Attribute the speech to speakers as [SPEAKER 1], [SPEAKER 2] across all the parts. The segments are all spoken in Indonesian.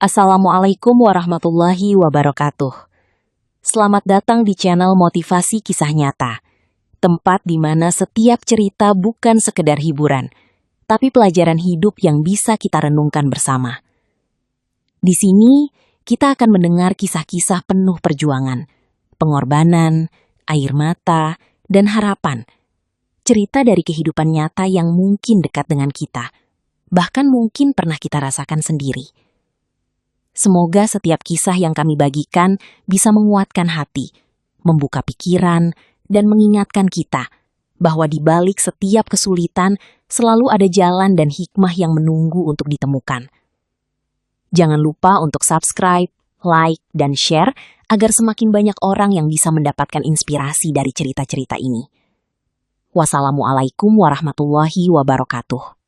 [SPEAKER 1] Assalamualaikum warahmatullahi wabarakatuh. Selamat datang di channel Motivasi Kisah Nyata, tempat di mana setiap cerita bukan sekedar hiburan, tapi pelajaran hidup yang bisa kita renungkan bersama. Di sini, kita akan mendengar kisah-kisah penuh perjuangan, pengorbanan, air mata, dan harapan. Cerita dari kehidupan nyata yang mungkin dekat dengan kita, bahkan mungkin pernah kita rasakan sendiri. Semoga setiap kisah yang kami bagikan bisa menguatkan hati, membuka pikiran, dan mengingatkan kita bahwa di balik setiap kesulitan selalu ada jalan dan hikmah yang menunggu untuk ditemukan. Jangan lupa untuk subscribe, like, dan share agar semakin banyak orang yang bisa mendapatkan inspirasi dari cerita-cerita ini. Wassalamualaikum warahmatullahi wabarakatuh.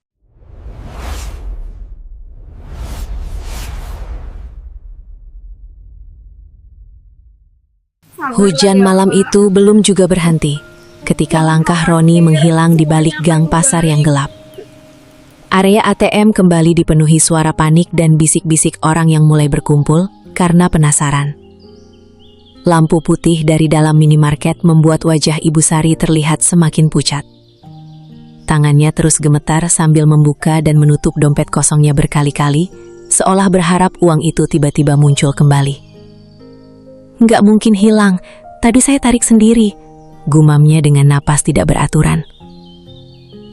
[SPEAKER 2] Hujan malam itu belum juga berhenti ketika langkah Roni menghilang di balik gang pasar yang gelap. Area ATM kembali dipenuhi suara panik dan bisik-bisik orang yang mulai berkumpul karena penasaran. Lampu putih dari dalam minimarket membuat wajah Ibu Sari terlihat semakin pucat. Tangannya terus gemetar sambil membuka dan menutup dompet kosongnya berkali-kali, seolah berharap uang itu tiba-tiba muncul kembali. Nggak mungkin hilang, tadi saya tarik sendiri, gumamnya dengan napas tidak beraturan.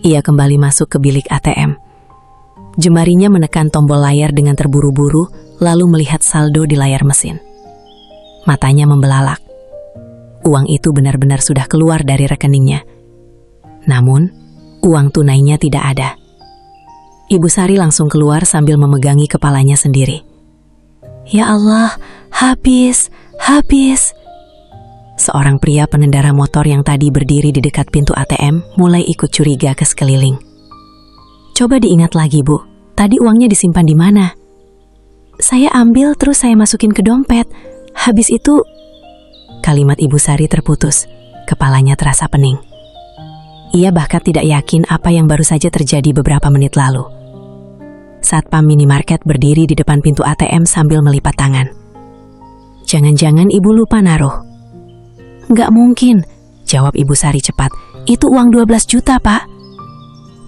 [SPEAKER 2] Ia kembali masuk ke bilik ATM. Jemarinya menekan tombol layar dengan terburu-buru, lalu melihat saldo di layar mesin. Matanya membelalak. Uang itu benar-benar sudah keluar dari rekeningnya. Namun, uang tunainya tidak ada. Ibu Sari langsung keluar sambil memegangi kepalanya sendiri. Ya Allah, habis. Seorang pria pengendara motor yang tadi berdiri di dekat pintu ATM mulai ikut curiga ke sekeliling. Coba diingat lagi, Bu. Tadi uangnya disimpan di mana? Saya ambil terus saya masukin ke dompet. Habis itu... Kalimat Ibu Sari terputus. Kepalanya terasa pening. Ia bahkan tidak yakin apa yang baru saja terjadi beberapa menit lalu. Satpam minimarket berdiri di depan pintu ATM sambil melipat tangan. Jangan-jangan ibu lupa naruh. Nggak mungkin, jawab Ibu Sari cepat. Itu uang 12 juta, Pak.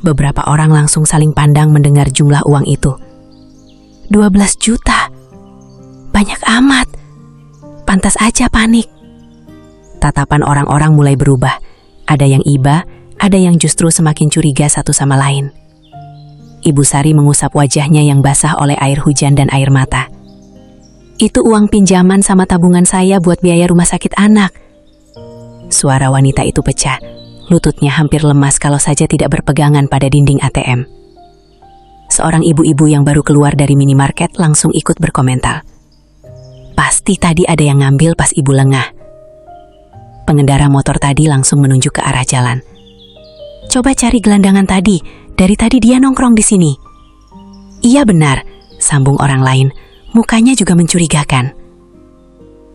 [SPEAKER 2] Beberapa orang langsung saling pandang mendengar jumlah uang itu. 12 juta? Banyak amat. Pantas aja panik. Tatapan orang-orang mulai berubah. Ada yang iba, ada yang justru semakin curiga satu sama lain. Ibu Sari mengusap wajahnya yang basah oleh air hujan dan air mata. Itu uang pinjaman sama tabungan saya buat biaya rumah sakit anak. Suara wanita itu pecah, lututnya hampir lemas kalau saja tidak berpegangan pada dinding ATM. Seorang ibu-ibu yang baru keluar dari minimarket langsung ikut berkomentar. Pasti tadi ada yang ngambil pas ibu lengah. Pengendara motor tadi langsung menunjuk ke arah jalan. Coba cari gelandangan tadi, dari tadi dia nongkrong di sini. Iya benar, sambung orang lain. Mukanya juga mencurigakan.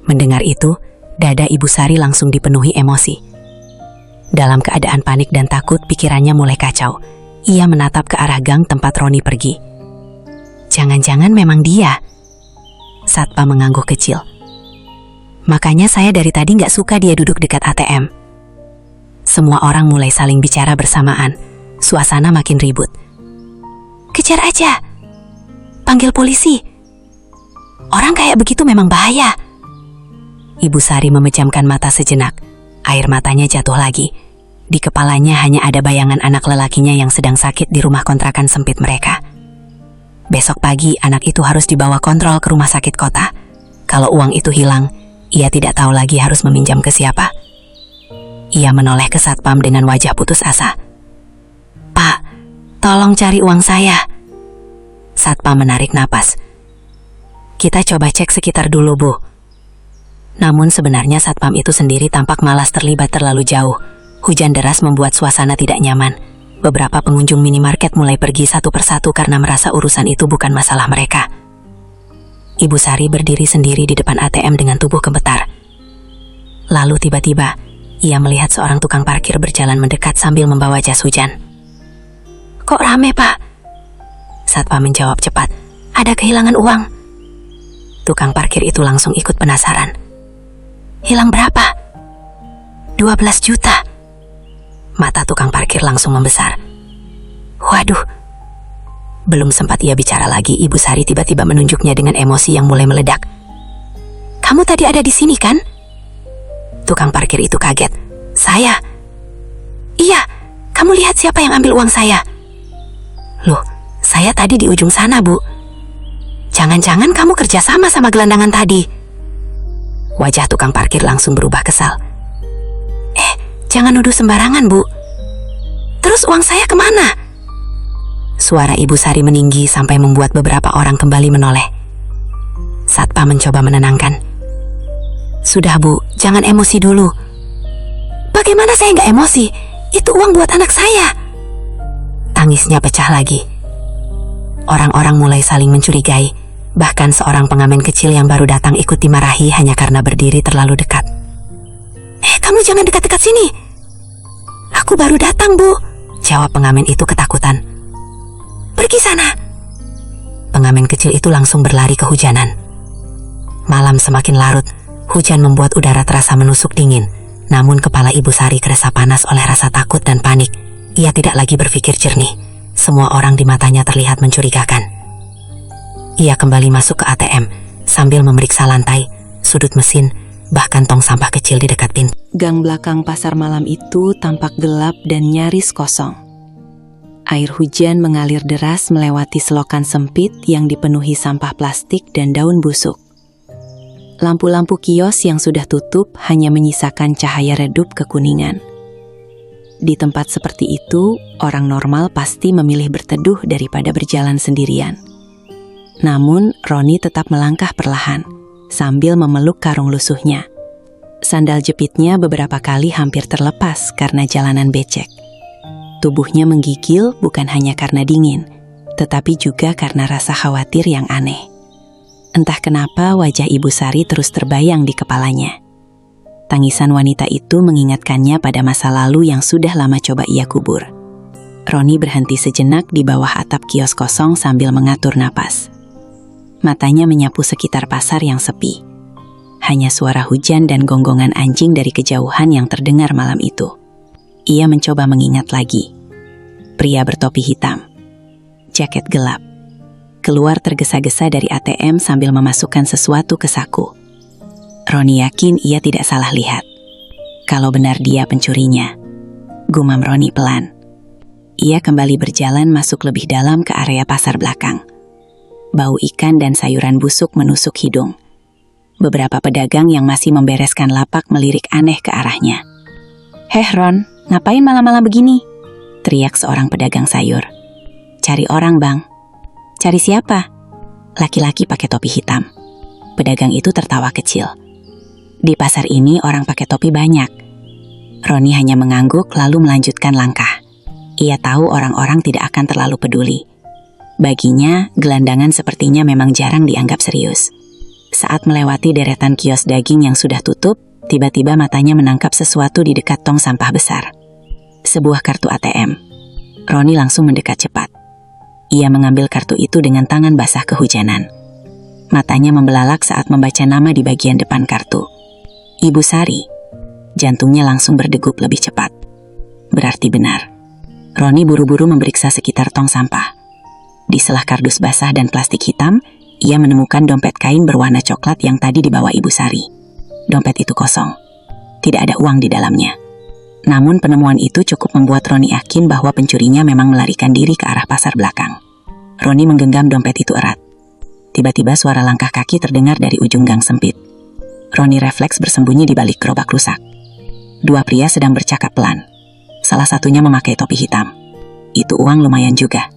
[SPEAKER 2] Mendengar itu, dada Ibu Sari langsung dipenuhi emosi. Dalam keadaan panik dan takut, pikirannya mulai kacau. Ia menatap ke arah gang tempat Roni pergi. Jangan-jangan memang dia. Satpam mengangguk kecil. Makanya saya dari tadi nggak suka dia duduk dekat ATM. Semua orang mulai saling bicara bersamaan. Suasana makin ribut. Kejar aja. Panggil polisi. Orang kayak begitu memang bahaya. Ibu Sari memejamkan mata sejenak. Air matanya jatuh lagi. Di kepalanya hanya ada bayangan anak lelakinya yang sedang sakit di rumah kontrakan sempit mereka. Besok pagi anak itu harus dibawa kontrol ke rumah sakit kota. Kalau uang itu hilang, ia tidak tahu lagi harus meminjam ke siapa. Ia menoleh ke satpam dengan wajah putus asa. Pak, tolong cari uang saya. Satpam menarik napas. Kita coba cek sekitar dulu, Bu. Namun sebenarnya satpam itu sendiri tampak malas terlibat terlalu jauh. Hujan deras membuat suasana tidak nyaman. Beberapa pengunjung minimarket mulai pergi satu persatu karena merasa urusan itu bukan masalah mereka. Ibu Sari berdiri sendiri di depan ATM dengan tubuh gemetar. Lalu tiba-tiba, ia melihat seorang tukang parkir berjalan mendekat sambil membawa jas hujan. Kok rame, Pak? Satpam menjawab cepat. Ada kehilangan uang. Tukang parkir itu langsung ikut penasaran. Hilang berapa? 12 juta. Mata tukang parkir langsung membesar. Waduh. Belum sempat ia bicara lagi, Ibu Sari tiba-tiba menunjuknya dengan emosi yang mulai meledak. Kamu tadi ada di sini kan? Tukang parkir itu kaget. Saya? Iya, kamu lihat siapa yang ambil uang saya? Loh, saya tadi di ujung sana, Bu. Jangan-jangan kamu kerja sama gelandangan tadi. Wajah tukang parkir langsung berubah kesal. Jangan nuduh sembarangan, Bu. Terus uang saya kemana? Suara Ibu Sari meninggi sampai membuat beberapa orang kembali menoleh. Satpam mencoba menenangkan. Sudah, Bu, jangan emosi dulu. Bagaimana saya nggak emosi? Itu uang buat anak saya. Tangisnya pecah lagi. Orang-orang mulai saling mencurigai. Bahkan seorang pengamen kecil yang baru datang ikut dimarahi hanya karena berdiri terlalu dekat. Kamu jangan dekat-dekat sini. Aku baru datang, Bu, jawab pengamen itu ketakutan. Pergi sana. Pengamen kecil itu langsung berlari kehujanan. Malam semakin larut, hujan membuat udara terasa menusuk dingin. Namun kepala Ibu Sari kerasa panas oleh rasa takut dan panik. Ia tidak lagi berpikir jernih. Semua orang di matanya terlihat mencurigakan. Ia kembali masuk ke ATM sambil memeriksa lantai, sudut mesin, bahkan tong sampah kecil di dekat pintu. Gang belakang pasar malam itu tampak gelap dan nyaris kosong. Air hujan mengalir deras melewati selokan sempit yang dipenuhi sampah plastik dan daun busuk. Lampu-lampu kios yang sudah tutup hanya menyisakan cahaya redup kekuningan. Di tempat seperti itu, orang normal pasti memilih berteduh daripada berjalan sendirian. Namun, Roni tetap melangkah perlahan, sambil memeluk karung lusuhnya. Sandal jepitnya beberapa kali hampir terlepas karena jalanan becek. Tubuhnya menggigil bukan hanya karena dingin, tetapi juga karena rasa khawatir yang aneh. Entah kenapa wajah Ibu Sari terus terbayang di kepalanya. Tangisan wanita itu mengingatkannya pada masa lalu yang sudah lama coba ia kubur. Roni berhenti sejenak di bawah atap kios kosong sambil mengatur napas. Matanya menyapu sekitar pasar yang sepi. Hanya suara hujan dan gonggongan anjing dari kejauhan yang terdengar malam itu. Ia mencoba mengingat lagi. Pria bertopi hitam, jaket gelap, keluar tergesa-gesa dari ATM sambil memasukkan sesuatu ke saku. Roni yakin ia tidak salah lihat. Kalau benar dia pencurinya, gumam Roni pelan. Ia kembali berjalan masuk lebih dalam ke area pasar belakang. Bau ikan dan sayuran busuk menusuk hidung. Beberapa pedagang yang masih membereskan lapak melirik aneh ke arahnya. "Heh Ron, ngapain malam-malam begini?" teriak seorang pedagang sayur. "Cari orang, Bang." "Cari siapa?" "Laki-laki pakai topi hitam." Pedagang itu tertawa kecil. Di pasar ini orang pakai topi banyak. Roni hanya mengangguk lalu melanjutkan langkah. Ia tahu orang-orang tidak akan terlalu peduli. Baginya, gelandangan sepertinya memang jarang dianggap serius. Saat melewati deretan kios daging yang sudah tutup, tiba-tiba matanya menangkap sesuatu di dekat tong sampah besar. Sebuah kartu ATM. Roni langsung mendekat cepat. Ia mengambil kartu itu dengan tangan basah kehujanan. Matanya membelalak saat membaca nama di bagian depan kartu. Ibu Sari. Jantungnya langsung berdegup lebih cepat. Berarti benar. Roni buru-buru memeriksa sekitar tong sampah. Di selah kardus basah dan plastik hitam, ia menemukan dompet kain berwarna coklat yang tadi dibawa Ibu Sari. Dompet itu kosong. Tidak ada uang di dalamnya. Namun penemuan itu cukup membuat Roni yakin bahwa pencurinya memang melarikan diri ke arah pasar belakang. Roni menggenggam dompet itu erat. Tiba-tiba suara langkah kaki terdengar dari ujung gang sempit. Roni refleks bersembunyi di balik gerobak rusak. Dua pria sedang bercakap pelan. Salah satunya memakai topi hitam. "Itu uang lumayan juga,"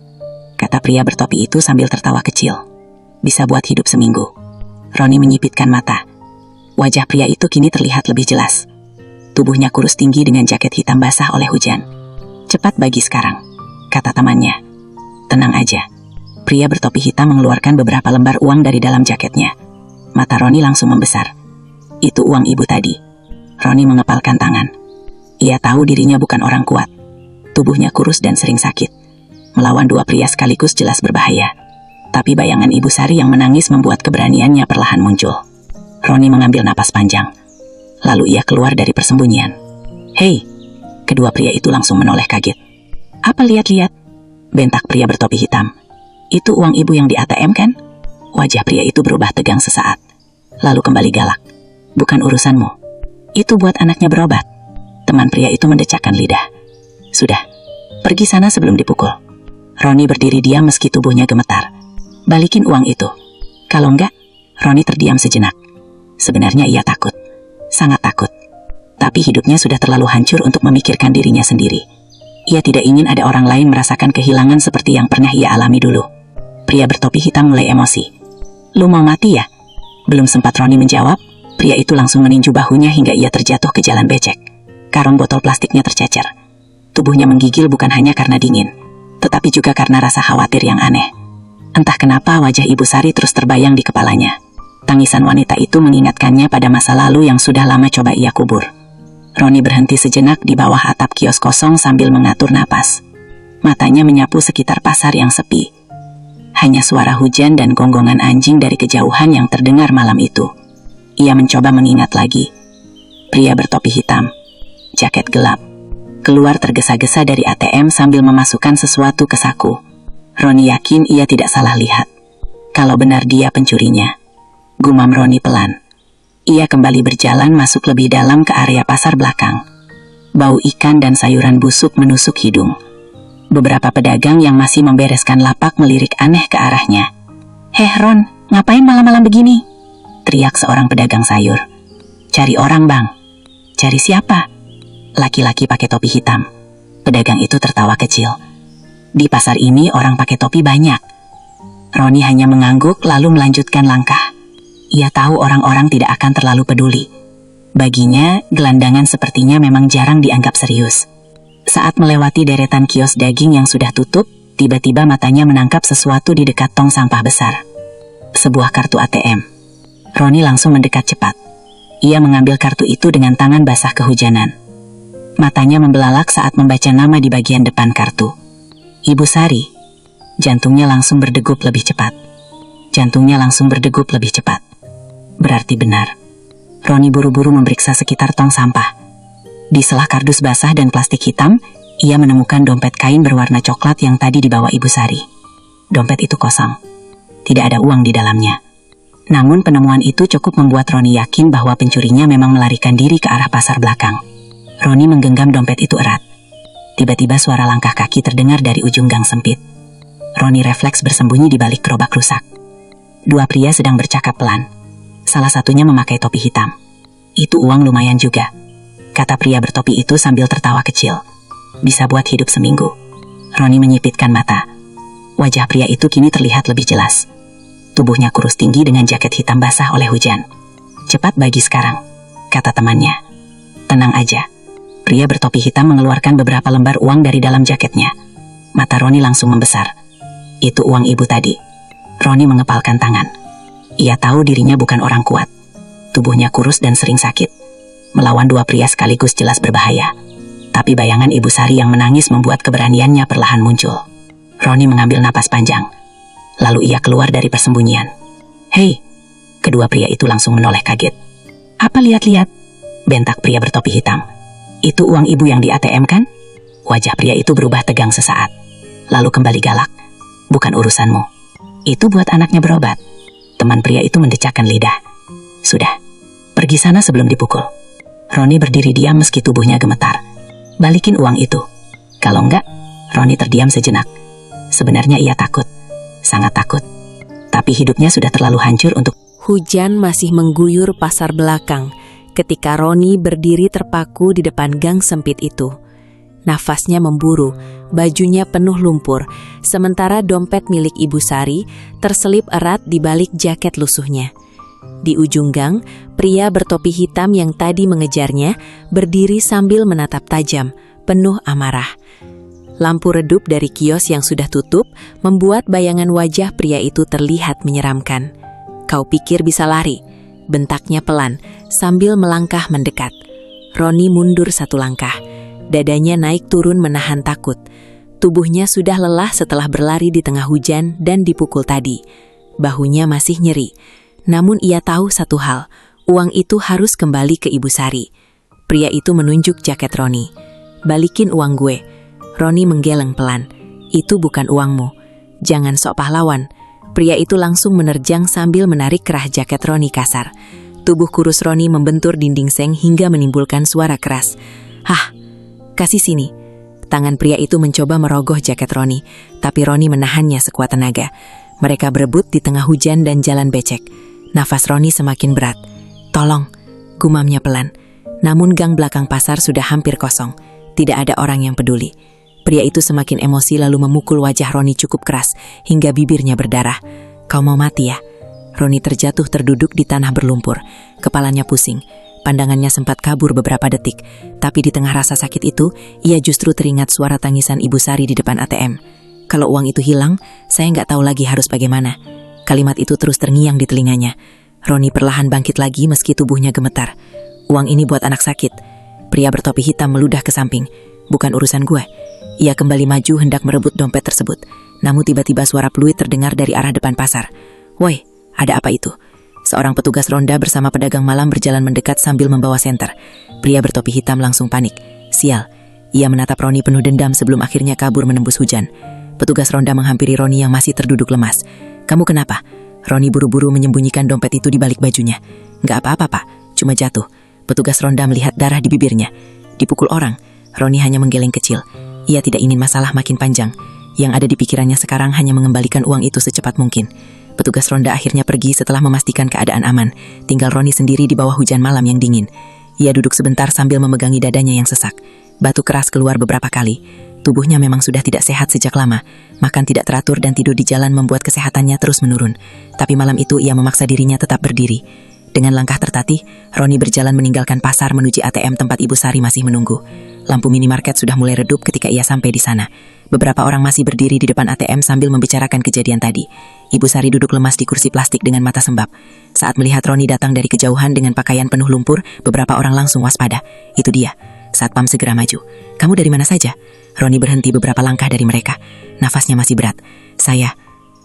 [SPEAKER 2] kata pria bertopi itu sambil tertawa kecil. "Bisa buat hidup seminggu." Roni menyipitkan mata. Wajah pria itu kini terlihat lebih jelas. Tubuhnya kurus tinggi dengan jaket hitam basah oleh hujan. "Cepat bagi sekarang," kata temannya. "Tenang aja." Pria bertopi hitam mengeluarkan beberapa lembar uang dari dalam jaketnya. Mata Roni langsung membesar. "Itu uang ibu tadi." Roni mengepalkan tangan. Ia tahu dirinya bukan orang kuat. Tubuhnya kurus dan sering sakit. Melawan dua pria sekaligus jelas berbahaya.
[SPEAKER 3] Tapi bayangan Ibu Sari yang menangis membuat keberaniannya perlahan muncul. Roni mengambil napas panjang. Lalu ia keluar dari persembunyian. "Hei!" Kedua pria itu langsung menoleh kaget. "Apa lihat-lihat?" bentak pria bertopi hitam. "Itu uang ibu yang di ATM kan?" Wajah pria itu berubah tegang sesaat. Lalu kembali galak. "Bukan urusanmu. Itu buat anaknya berobat." Teman pria itu mendecakkan lidah. "Sudah, pergi sana sebelum dipukul." Roni berdiri diam meski tubuhnya gemetar. "Balikin uang itu. Kalau enggak..." Roni terdiam sejenak. Sebenarnya ia takut. Sangat takut. Tapi hidupnya sudah terlalu hancur untuk memikirkan dirinya sendiri. Ia tidak ingin ada orang lain merasakan kehilangan seperti yang pernah ia alami dulu. Pria bertopi hitam mulai emosi. "Lu mau mati ya?" Belum sempat Roni menjawab, pria itu langsung meninju bahunya hingga ia terjatuh ke jalan becek. Karung botol plastiknya tercecer. Tubuhnya menggigil bukan hanya karena dingin, tetapi juga karena rasa khawatir yang aneh. Entah kenapa wajah Ibu Sari terus terbayang di kepalanya. Tangisan wanita itu mengingatkannya pada masa lalu yang sudah lama coba ia kubur. Roni berhenti sejenak di bawah atap kios kosong sambil mengatur napas. Matanya menyapu sekitar pasar yang sepi. Hanya suara hujan dan gonggongan anjing dari kejauhan yang terdengar malam itu. Ia mencoba mengingat lagi. Pria bertopi hitam, jaket gelap, keluar tergesa-gesa dari ATM sambil memasukkan sesuatu ke saku. Roni yakin ia tidak salah lihat. Kalau benar dia pencurinya. Gumam Roni pelan. Ia kembali berjalan masuk lebih dalam ke area pasar belakang. Bau ikan dan sayuran busuk menusuk hidung. Beberapa pedagang yang masih membereskan lapak melirik aneh ke arahnya. "Heh Ron, ngapain malam-malam begini?" teriak seorang pedagang sayur. "Cari orang bang." "Cari siapa?" "Laki-laki pakai topi hitam." Pedagang itu tertawa kecil. "Di pasar ini orang pakai topi banyak." Roni hanya mengangguk lalu melanjutkan langkah. Ia tahu orang-orang tidak akan terlalu peduli. Baginya, gelandangan sepertinya memang jarang dianggap serius. Saat melewati deretan kios daging yang sudah tutup, tiba-tiba matanya menangkap sesuatu di dekat tong sampah besar. Sebuah kartu ATM. Roni langsung mendekat cepat. Ia mengambil kartu itu dengan tangan basah kehujanan. Matanya membelalak saat membaca nama di bagian depan kartu. Ibu Sari. Jantungnya langsung berdegup lebih cepat. Berarti benar. Roni buru-buru memeriksa sekitar tong sampah. Di sela kardus basah dan plastik hitam, ia menemukan dompet kain berwarna coklat yang tadi dibawa Ibu Sari. Dompet itu kosong. Tidak ada uang di dalamnya. Namun penemuan itu cukup membuat Roni yakin bahwa pencurinya memang melarikan diri ke arah pasar belakang. Roni menggenggam dompet itu erat. Tiba-tiba suara langkah kaki terdengar dari ujung gang sempit. Roni refleks bersembunyi di balik gerobak rusak. Dua pria sedang bercakap pelan. Salah satunya memakai topi hitam. "Itu uang lumayan juga," kata pria bertopi itu sambil tertawa kecil. "Bisa buat hidup seminggu." Roni menyipitkan mata. Wajah pria itu kini terlihat lebih jelas. Tubuhnya kurus tinggi dengan jaket hitam basah oleh hujan. "Cepat bagi sekarang," kata temannya. "Tenang aja." Pria bertopi hitam mengeluarkan beberapa lembar uang dari dalam jaketnya. Mata Roni langsung membesar. "Itu uang ibu tadi." Roni mengepalkan tangan. Ia tahu dirinya bukan orang kuat. Tubuhnya kurus dan sering sakit. Melawan dua pria sekaligus jelas berbahaya. Tapi bayangan Ibu Sari yang menangis membuat keberaniannya perlahan muncul. Roni mengambil napas panjang. Lalu ia keluar dari persembunyian. "Hei!" Kedua pria itu langsung menoleh kaget. "Apa lihat-lihat?" bentak pria bertopi hitam. "Itu uang ibu yang di ATM kan?" Wajah pria itu berubah tegang sesaat. Lalu kembali galak. "Bukan urusanmu. Itu buat anaknya berobat." Teman pria itu mendecakkan lidah. "Sudah, pergi sana sebelum dipukul." Roni berdiri diam meski tubuhnya gemetar. "Balikin uang itu. Kalau enggak..." Roni terdiam sejenak. Sebenarnya ia takut. Sangat takut. Tapi hidupnya sudah terlalu hancur untuk...
[SPEAKER 2] Hujan masih mengguyur pasar belakang ketika Roni berdiri terpaku di depan gang sempit itu. Nafasnya memburu, bajunya penuh lumpur, sementara dompet milik Ibu Sari terselip erat di balik jaket lusuhnya. Di ujung gang, pria bertopi hitam yang tadi mengejarnya berdiri sambil menatap tajam, penuh amarah. Lampu redup dari kios yang sudah tutup membuat bayangan wajah pria itu terlihat menyeramkan. "Kau pikir bisa lari?" bentaknya pelan sambil melangkah mendekat. Roni mundur satu langkah. Dadanya naik turun menahan takut. Tubuhnya sudah lelah setelah berlari di tengah hujan dan dipukul tadi. Bahunya masih nyeri. Namun ia tahu satu hal, uang itu harus kembali ke Ibu Sari. Pria itu menunjuk jaket Roni. "Balikin uang gue." Roni menggeleng pelan. "Itu bukan uangmu. Jangan sok pahlawan." Pria itu langsung menerjang sambil menarik kerah jaket Roni kasar. Tubuh kurus Roni membentur dinding seng hingga menimbulkan suara keras. "Hah, kasih sini." Tangan pria itu mencoba merogoh jaket Roni, tapi Roni menahannya sekuat tenaga. Mereka berebut di tengah hujan dan jalan becek. Nafas Roni semakin berat. "Tolong," gumamnya pelan. Namun gang belakang pasar sudah hampir kosong. Tidak ada orang yang peduli. Pria itu semakin emosi lalu memukul wajah Roni cukup keras hingga bibirnya berdarah. "Kau mau mati ya?" Roni terjatuh terduduk di tanah berlumpur. Kepalanya pusing. Pandangannya sempat kabur beberapa detik, tapi di tengah rasa sakit itu, ia justru teringat suara tangisan Ibu Sari di depan ATM. "Kalau uang itu hilang, saya nggak tahu lagi harus bagaimana." Kalimat itu terus terngiang di telinganya. Roni perlahan bangkit lagi meski tubuhnya gemetar. "Uang ini buat anak sakit." Pria bertopi hitam meludah ke samping. "Bukan urusan gue." Ia kembali maju hendak merebut dompet tersebut. Namun tiba-tiba suara peluit terdengar dari arah depan pasar. "Woi, ada apa itu?" Seorang petugas ronda bersama pedagang malam berjalan mendekat sambil membawa senter. Pria bertopi hitam langsung panik. Sial, ia menatap Roni penuh dendam sebelum akhirnya kabur menembus hujan. Petugas ronda menghampiri Roni yang masih terduduk lemas. "Kamu kenapa?" Roni buru-buru menyembunyikan dompet itu di balik bajunya. "Nggak apa-apa, Pak, cuma jatuh." Petugas ronda melihat darah di bibirnya. "Dipukul orang." Roni hanya menggeleng kecil. Ia tidak ingin masalah makin panjang. Yang ada di pikirannya sekarang hanya mengembalikan uang itu secepat mungkin. Petugas ronda akhirnya pergi setelah memastikan keadaan aman. Tinggal Roni sendiri di bawah hujan malam yang dingin. Ia duduk sebentar sambil memegangi dadanya yang sesak. Batu keras keluar beberapa kali. Tubuhnya memang sudah tidak sehat sejak lama. Makan tidak teratur dan tidur di jalan membuat kesehatannya terus menurun. Tapi malam itu ia memaksa dirinya tetap berdiri. Dengan langkah tertatih, Roni berjalan meninggalkan pasar menuju ATM tempat Ibu Sari masih menunggu. Lampu minimarket sudah mulai redup ketika ia sampai di sana. Beberapa orang masih berdiri di depan ATM sambil membicarakan kejadian tadi. Ibu Sari duduk lemas di kursi plastik dengan mata sembab. Saat melihat Roni datang dari kejauhan dengan pakaian penuh lumpur, beberapa orang langsung waspada. "Itu dia." Satpam segera maju. "Kamu dari mana saja?" Roni berhenti beberapa langkah dari mereka. Nafasnya masih berat. "Saya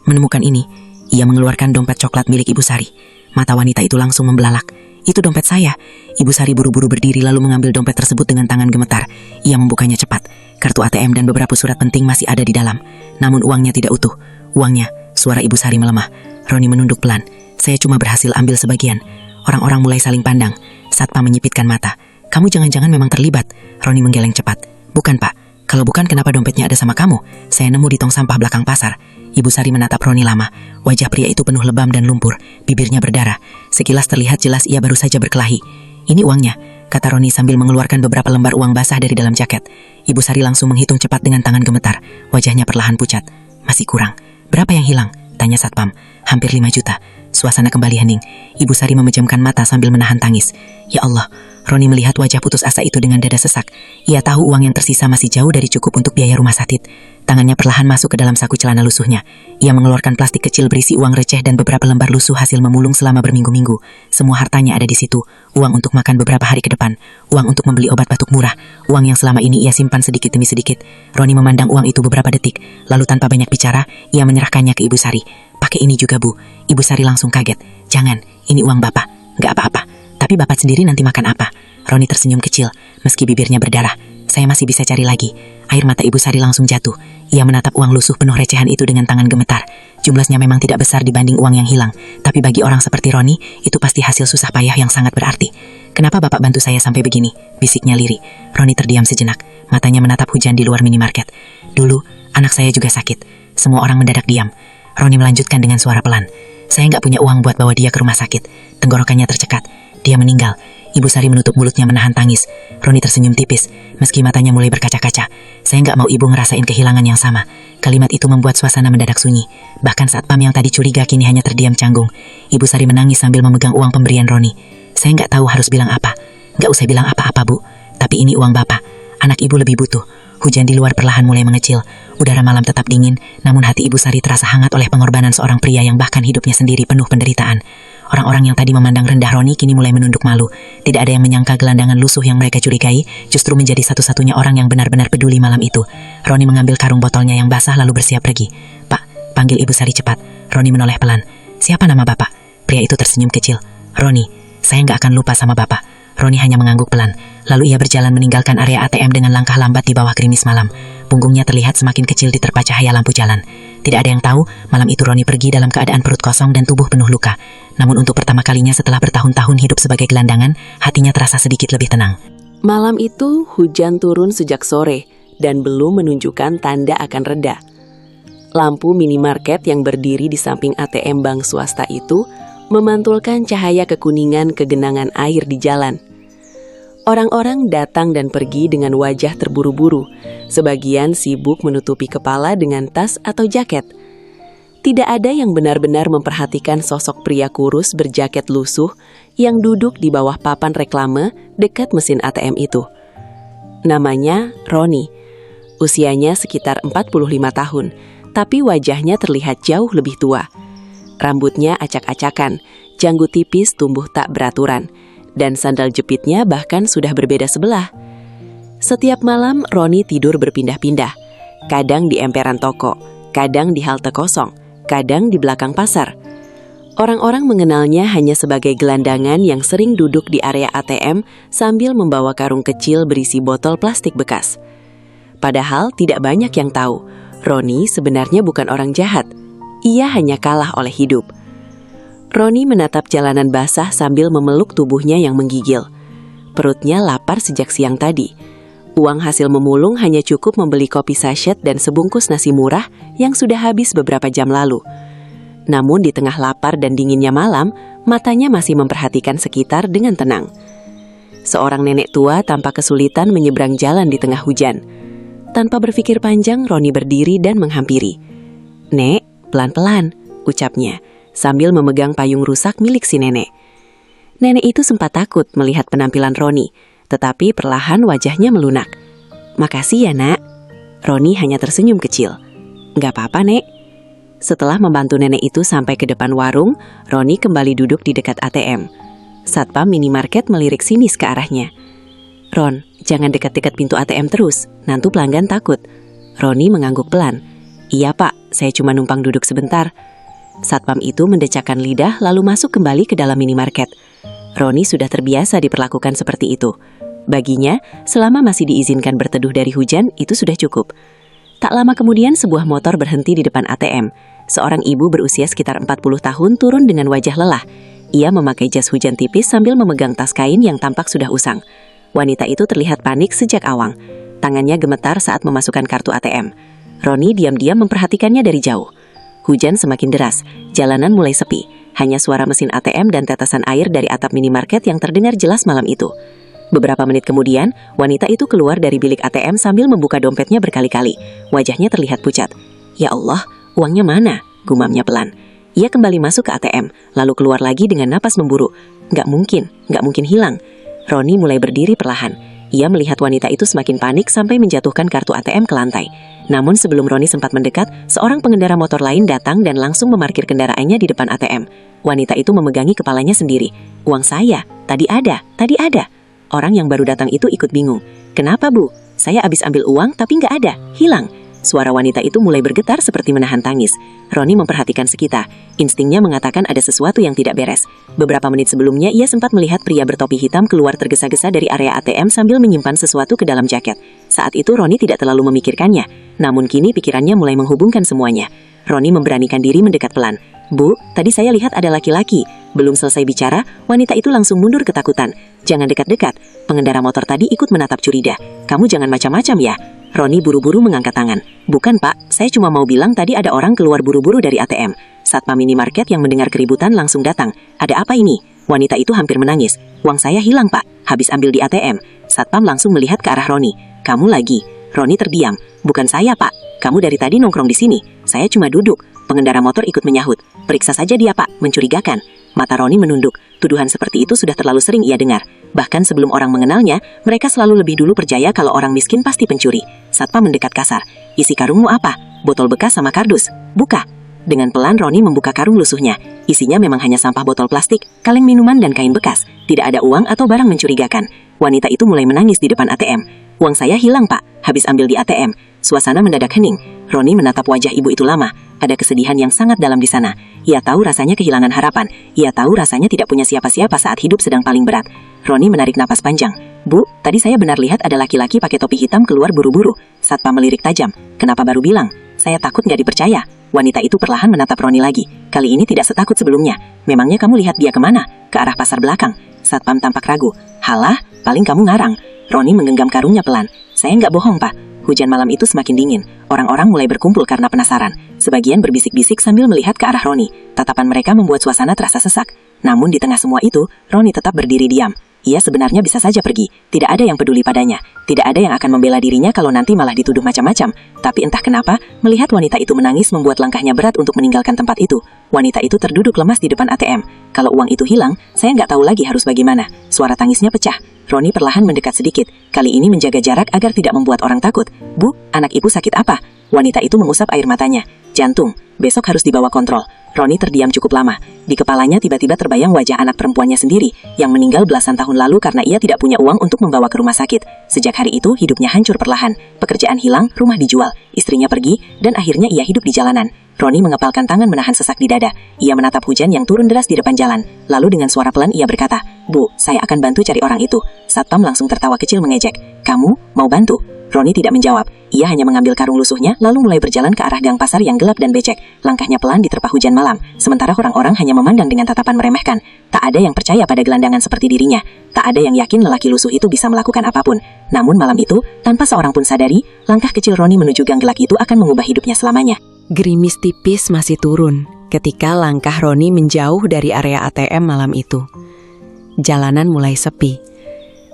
[SPEAKER 2] menemukan ini." Ia mengeluarkan dompet coklat milik Ibu Sari. Mata wanita itu langsung membelalak. "Itu dompet saya." Ibu Sari buru-buru berdiri lalu mengambil dompet tersebut dengan tangan gemetar. Ia membukanya cepat. Kartu ATM dan beberapa surat penting masih ada di dalam. Namun uangnya tidak utuh. "Uangnya," suara Ibu Sari melemah. Roni menunduk pelan. "Saya cuma berhasil ambil sebagian." Orang-orang mulai saling pandang. Satpam menyipitkan mata. "Kamu jangan-jangan memang terlibat?" Roni menggeleng cepat. "Bukan, Pak. Kalau bukan, kenapa dompetnya ada sama kamu? Saya nemu di tong sampah belakang pasar." Ibu Sari menatap Roni lama. Wajah pria itu penuh lebam dan lumpur. Bibirnya berdarah. Sekilas terlihat jelas ia baru saja berkelahi. "Ini uangnya," kata Roni sambil mengeluarkan beberapa lembar uang basah dari dalam jaket. Ibu Sari langsung menghitung cepat dengan tangan gemetar. Wajahnya perlahan pucat. "Masih kurang. Berapa yang hilang?" tanya Satpam. "Hampir 5 juta. Suasana kembali hening. Ibu Sari memejamkan mata sambil menahan tangis. "Ya Allah." Roni melihat wajah putus asa itu dengan dada sesak. Ia tahu uang yang tersisa masih jauh dari cukup untuk biaya rumah sakit. Tangannya perlahan masuk ke dalam saku celana lusuhnya. Ia mengeluarkan plastik kecil berisi uang receh dan beberapa lembar lusuh hasil memulung selama berminggu-minggu. Semua hartanya ada di situ. Uang untuk makan beberapa hari ke depan. Uang untuk membeli obat batuk murah. Uang yang selama ini ia simpan sedikit demi sedikit. Roni memandang uang itu beberapa detik. Lalu tanpa banyak bicara, ia menyerahkannya ke Ibu Sari. "Pakai ini juga, Bu." Ibu Sari langsung kaget. "Jangan, ini uang Bapak." "Nggak apa-apa. Tapi Bapak sendiri nanti makan apa?" Roni tersenyum kecil, meski bibirnya berdarah. "Saya masih bisa cari lagi." Air mata Ibu Sari langsung jatuh. Ia menatap uang lusuh penuh recehan itu dengan tangan gemetar. Jumlahnya memang tidak besar dibanding uang yang hilang, tapi bagi orang seperti Roni, itu pasti hasil susah payah yang sangat berarti. "Kenapa Bapak bantu saya sampai begini?" bisiknya lirih. Roni terdiam sejenak, matanya menatap hujan di luar minimarket. "Dulu, anak saya juga sakit." Semua orang mendadak diam. Roni melanjutkan dengan suara pelan. "Saya nggak punya uang buat bawa dia ke rumah sakit." Tenggorokannya tercekat. "Dia meninggal." Ibu Sari menutup mulutnya menahan tangis. Roni tersenyum tipis, meski matanya mulai berkaca-kaca. "Saya nggak mau ibu ngerasain kehilangan yang sama." Kalimat itu membuat suasana mendadak sunyi. Bahkan Satpam yang tadi curiga kini hanya terdiam canggung. Ibu Sari menangis sambil memegang uang pemberian Roni. "Saya nggak tahu harus bilang apa." "Nggak usah bilang apa-apa, Bu. Tapi ini uang Bapak. Anak ibu lebih butuh." Hujan di luar perlahan mulai mengecil. Udara malam tetap dingin, namun hati Ibu Sari terasa hangat oleh pengorbanan seorang pria yang bahkan hidupnya sendiri penuh penderitaan.
[SPEAKER 3] Orang-orang yang tadi memandang rendah Roni kini mulai menunduk malu. Tidak ada yang menyangka gelandangan lusuh yang mereka curigai justru menjadi satu-satunya orang yang benar-benar peduli malam itu. Roni mengambil karung botolnya yang basah lalu bersiap pergi. "Pak, panggil Ibu Sari cepat." Roni menoleh pelan. "Siapa nama Bapak?" Pria itu tersenyum kecil. "Roni, saya nggak akan lupa sama Bapak." Roni hanya mengangguk pelan. Lalu ia berjalan meninggalkan area ATM dengan langkah lambat di bawah gerimis malam. Punggungnya terlihat semakin kecil diterpa cahaya lampu jalan. Tidak ada yang tahu, malam itu Roni pergi dalam keadaan perut kosong dan tubuh penuh luka. Namun untuk pertama kalinya setelah bertahun-tahun hidup sebagai gelandangan, hatinya terasa sedikit lebih tenang.
[SPEAKER 4] Malam itu hujan turun sejak sore dan belum menunjukkan tanda akan reda. Lampu minimarket yang berdiri di samping ATM bank swasta itu memantulkan cahaya kekuningan ke genangan air di jalan. Orang-orang datang dan pergi dengan wajah terburu-buru. Sebagian sibuk menutupi kepala dengan tas atau jaket. Tidak ada yang benar-benar memperhatikan sosok pria kurus berjaket lusuh yang duduk di bawah papan reklame dekat mesin ATM itu. Namanya Roni. Usianya sekitar 45 tahun, tapi wajahnya terlihat jauh lebih tua. Rambutnya acak-acakan, janggut tipis tumbuh tak beraturan, dan sandal jepitnya bahkan sudah berbeda sebelah. Setiap malam Roni tidur berpindah-pindah, kadang di emperan toko, kadang di halte kosong, kadang di belakang pasar. Orang-orang mengenalnya hanya sebagai gelandangan yang sering duduk di area ATM sambil membawa karung kecil berisi botol plastik bekas. Padahal tidak banyak yang tahu, Roni sebenarnya bukan orang jahat. Ia hanya kalah oleh hidup. Roni menatap jalanan basah sambil memeluk tubuhnya yang menggigil. Perutnya lapar sejak siang tadi. Uang hasil memulung hanya cukup membeli kopi sachet dan sebungkus nasi murah yang sudah habis beberapa jam lalu. Namun di tengah lapar dan dinginnya malam, matanya masih memperhatikan sekitar dengan tenang. Seorang nenek tua tampak kesulitan menyeberang jalan di tengah hujan. Tanpa berpikir panjang, Roni berdiri dan menghampiri. "Nek, pelan-pelan," ucapnya, sambil memegang payung rusak milik si nenek. Nenek itu sempat takut melihat penampilan Roni, tetapi perlahan wajahnya melunak. "Makasih ya, Nak." Roni hanya tersenyum kecil. "Nggak apa-apa, Nek." Setelah membantu nenek itu sampai ke depan warung, Roni kembali duduk di dekat ATM. Satpam minimarket melirik sinis ke arahnya. "Ron, jangan dekat-dekat pintu ATM terus, nanti pelanggan takut." Roni mengangguk pelan. "Iya Pak, saya cuma numpang duduk sebentar." Satpam itu mendecakkan lidah lalu masuk kembali ke dalam minimarket. Roni sudah terbiasa diperlakukan seperti itu. Baginya, selama masih diizinkan berteduh dari hujan, itu sudah cukup. Tak lama kemudian sebuah motor berhenti di depan ATM. Seorang ibu berusia sekitar 40 tahun turun dengan wajah lelah. Ia memakai jas hujan tipis sambil memegang tas kain yang tampak sudah usang. Wanita itu terlihat panik sejak awang. Tangannya gemetar saat memasukkan kartu ATM. Roni diam-diam memperhatikannya dari jauh. Hujan semakin deras, jalanan mulai sepi. Hanya suara mesin ATM dan tetesan air dari atap minimarket yang terdengar jelas malam itu. Beberapa menit kemudian, wanita itu keluar dari bilik ATM sambil membuka dompetnya berkali-kali. Wajahnya terlihat pucat. "Ya Allah, uangnya mana?" gumamnya pelan. Ia kembali masuk ke ATM, lalu keluar lagi dengan napas memburu. Nggak mungkin hilang." Roni mulai berdiri perlahan. Ia melihat wanita itu semakin panik sampai menjatuhkan kartu ATM ke lantai. Namun sebelum Roni sempat mendekat, seorang pengendara motor lain datang dan langsung memarkir kendaraannya di depan ATM. Wanita itu memegangi kepalanya sendiri. "Uang saya, tadi ada." Orang yang baru datang itu ikut bingung. "Kenapa Bu? Saya habis ambil uang tapi nggak ada, hilang." Suara wanita itu mulai bergetar seperti menahan tangis. Roni memperhatikan sekitar. Instingnya mengatakan ada sesuatu yang tidak beres. Beberapa menit sebelumnya ia sempat melihat pria bertopi hitam keluar tergesa-gesa dari area ATM sambil menyimpan sesuatu ke dalam jaket. Saat itu Roni tidak terlalu memikirkannya. Namun kini pikirannya mulai menghubungkan semuanya. Roni memberanikan diri mendekat pelan. "Bu, tadi saya lihat ada laki-laki." Belum selesai bicara, wanita itu langsung mundur ketakutan. "Jangan dekat-dekat." Pengendara motor tadi ikut menatap curiga. "Kamu jangan macam-macam ya." Roni buru-buru mengangkat tangan. "Bukan Pak, saya cuma mau bilang tadi ada orang keluar buru-buru dari ATM." Satpam minimarket yang mendengar keributan langsung datang. "Ada apa ini?" Wanita itu hampir menangis. "Uang saya hilang Pak, habis ambil di ATM." Satpam langsung melihat ke arah Roni. "Kamu lagi?" Roni terdiam. "Bukan saya Pak, kamu dari tadi nongkrong di sini. Saya cuma duduk." Pengendara motor ikut menyahut. "Periksa saja dia Pak, mencurigakan." Mata Roni menunduk. Tuduhan seperti itu sudah terlalu sering ia dengar. Bahkan sebelum orang mengenalnya, mereka selalu lebih dulu percaya kalau orang miskin pasti pencuri. Satpam mendekat kasar. "Isi karungmu apa? Botol bekas sama kardus?" "Buka."
[SPEAKER 3] Dengan pelan Roni membuka karung lusuhnya. Isinya memang hanya sampah botol plastik, kaleng minuman dan kain bekas. Tidak ada uang atau barang mencurigakan. Wanita itu mulai menangis di depan ATM. "Uang saya hilang, Pak. Habis ambil di ATM." Suasana mendadak hening. Roni menatap wajah ibu itu lama. Ada kesedihan yang sangat dalam di sana. Ia tahu rasanya kehilangan harapan. Ia tahu rasanya tidak punya siapa-siapa saat hidup sedang paling berat. Roni menarik napas panjang. "Bu, tadi saya benar lihat ada laki-laki pakai topi hitam keluar buru-buru." Satpam melirik tajam. "Kenapa baru bilang? Saya takut nggak dipercaya." Wanita itu perlahan menatap Roni lagi. Kali ini tidak setakut sebelumnya. "Memangnya kamu lihat dia kemana?" "Ke arah pasar belakang." Satpam tampak ragu. "Halah, paling kamu ngarang." Roni menggenggam karungnya pelan. "Saya nggak bohong, Pak." Hujan malam itu semakin dingin. Orang-orang mulai berkumpul karena penasaran. Sebagian berbisik-bisik sambil melihat ke arah Roni. Tatapan mereka membuat suasana terasa sesak. Namun di tengah semua itu, Roni tetap berdiri diam. Ia sebenarnya bisa saja pergi. Tidak ada yang peduli padanya. Tidak ada yang akan membela dirinya kalau nanti malah dituduh macam-macam. Tapi entah kenapa, melihat wanita itu menangis membuat langkahnya berat untuk meninggalkan tempat itu. Wanita itu terduduk lemas di depan ATM. Kalau uang itu hilang, saya nggak tahu lagi harus bagaimana. Suara tangisnya pecah. Roni perlahan mendekat sedikit. Kali ini menjaga jarak agar tidak membuat orang takut. "Bu, anak ibu sakit apa?" Wanita itu mengusap air matanya. "Jantung. Besok harus dibawa kontrol." Roni terdiam cukup lama. Di kepalanya tiba-tiba terbayang wajah anak perempuannya sendiri yang meninggal belasan tahun lalu karena ia tidak punya uang untuk membawa ke rumah sakit. Sejak hari itu hidupnya hancur perlahan. Pekerjaan hilang, rumah dijual, istrinya pergi, dan akhirnya ia hidup di jalanan. Roni mengepalkan tangan menahan sesak di dada. Ia menatap hujan yang turun deras di depan jalan. Lalu dengan suara pelan ia berkata, "Bu, saya akan bantu cari orang itu." Satpam langsung tertawa kecil mengejek. "Kamu mau bantu?" Roni tidak menjawab. Ia hanya mengambil karung lusuhnya lalu mulai berjalan ke arah gang pasar yang gelap dan becek. Langkahnya pelan diterpa hujan malam. Sementara orang-orang hanya memandang dengan tatapan meremehkan. Tak ada yang percaya pada gelandangan seperti dirinya. Tak ada yang yakin lelaki lusuh itu bisa melakukan apapun. Namun malam itu, tanpa seorang pun sadari, langkah kecil Roni menuju gang gelap itu akan mengubah hidupnya selamanya.
[SPEAKER 4] Gerimis tipis masih turun ketika langkah Roni menjauh dari area ATM malam itu. Jalanan mulai sepi.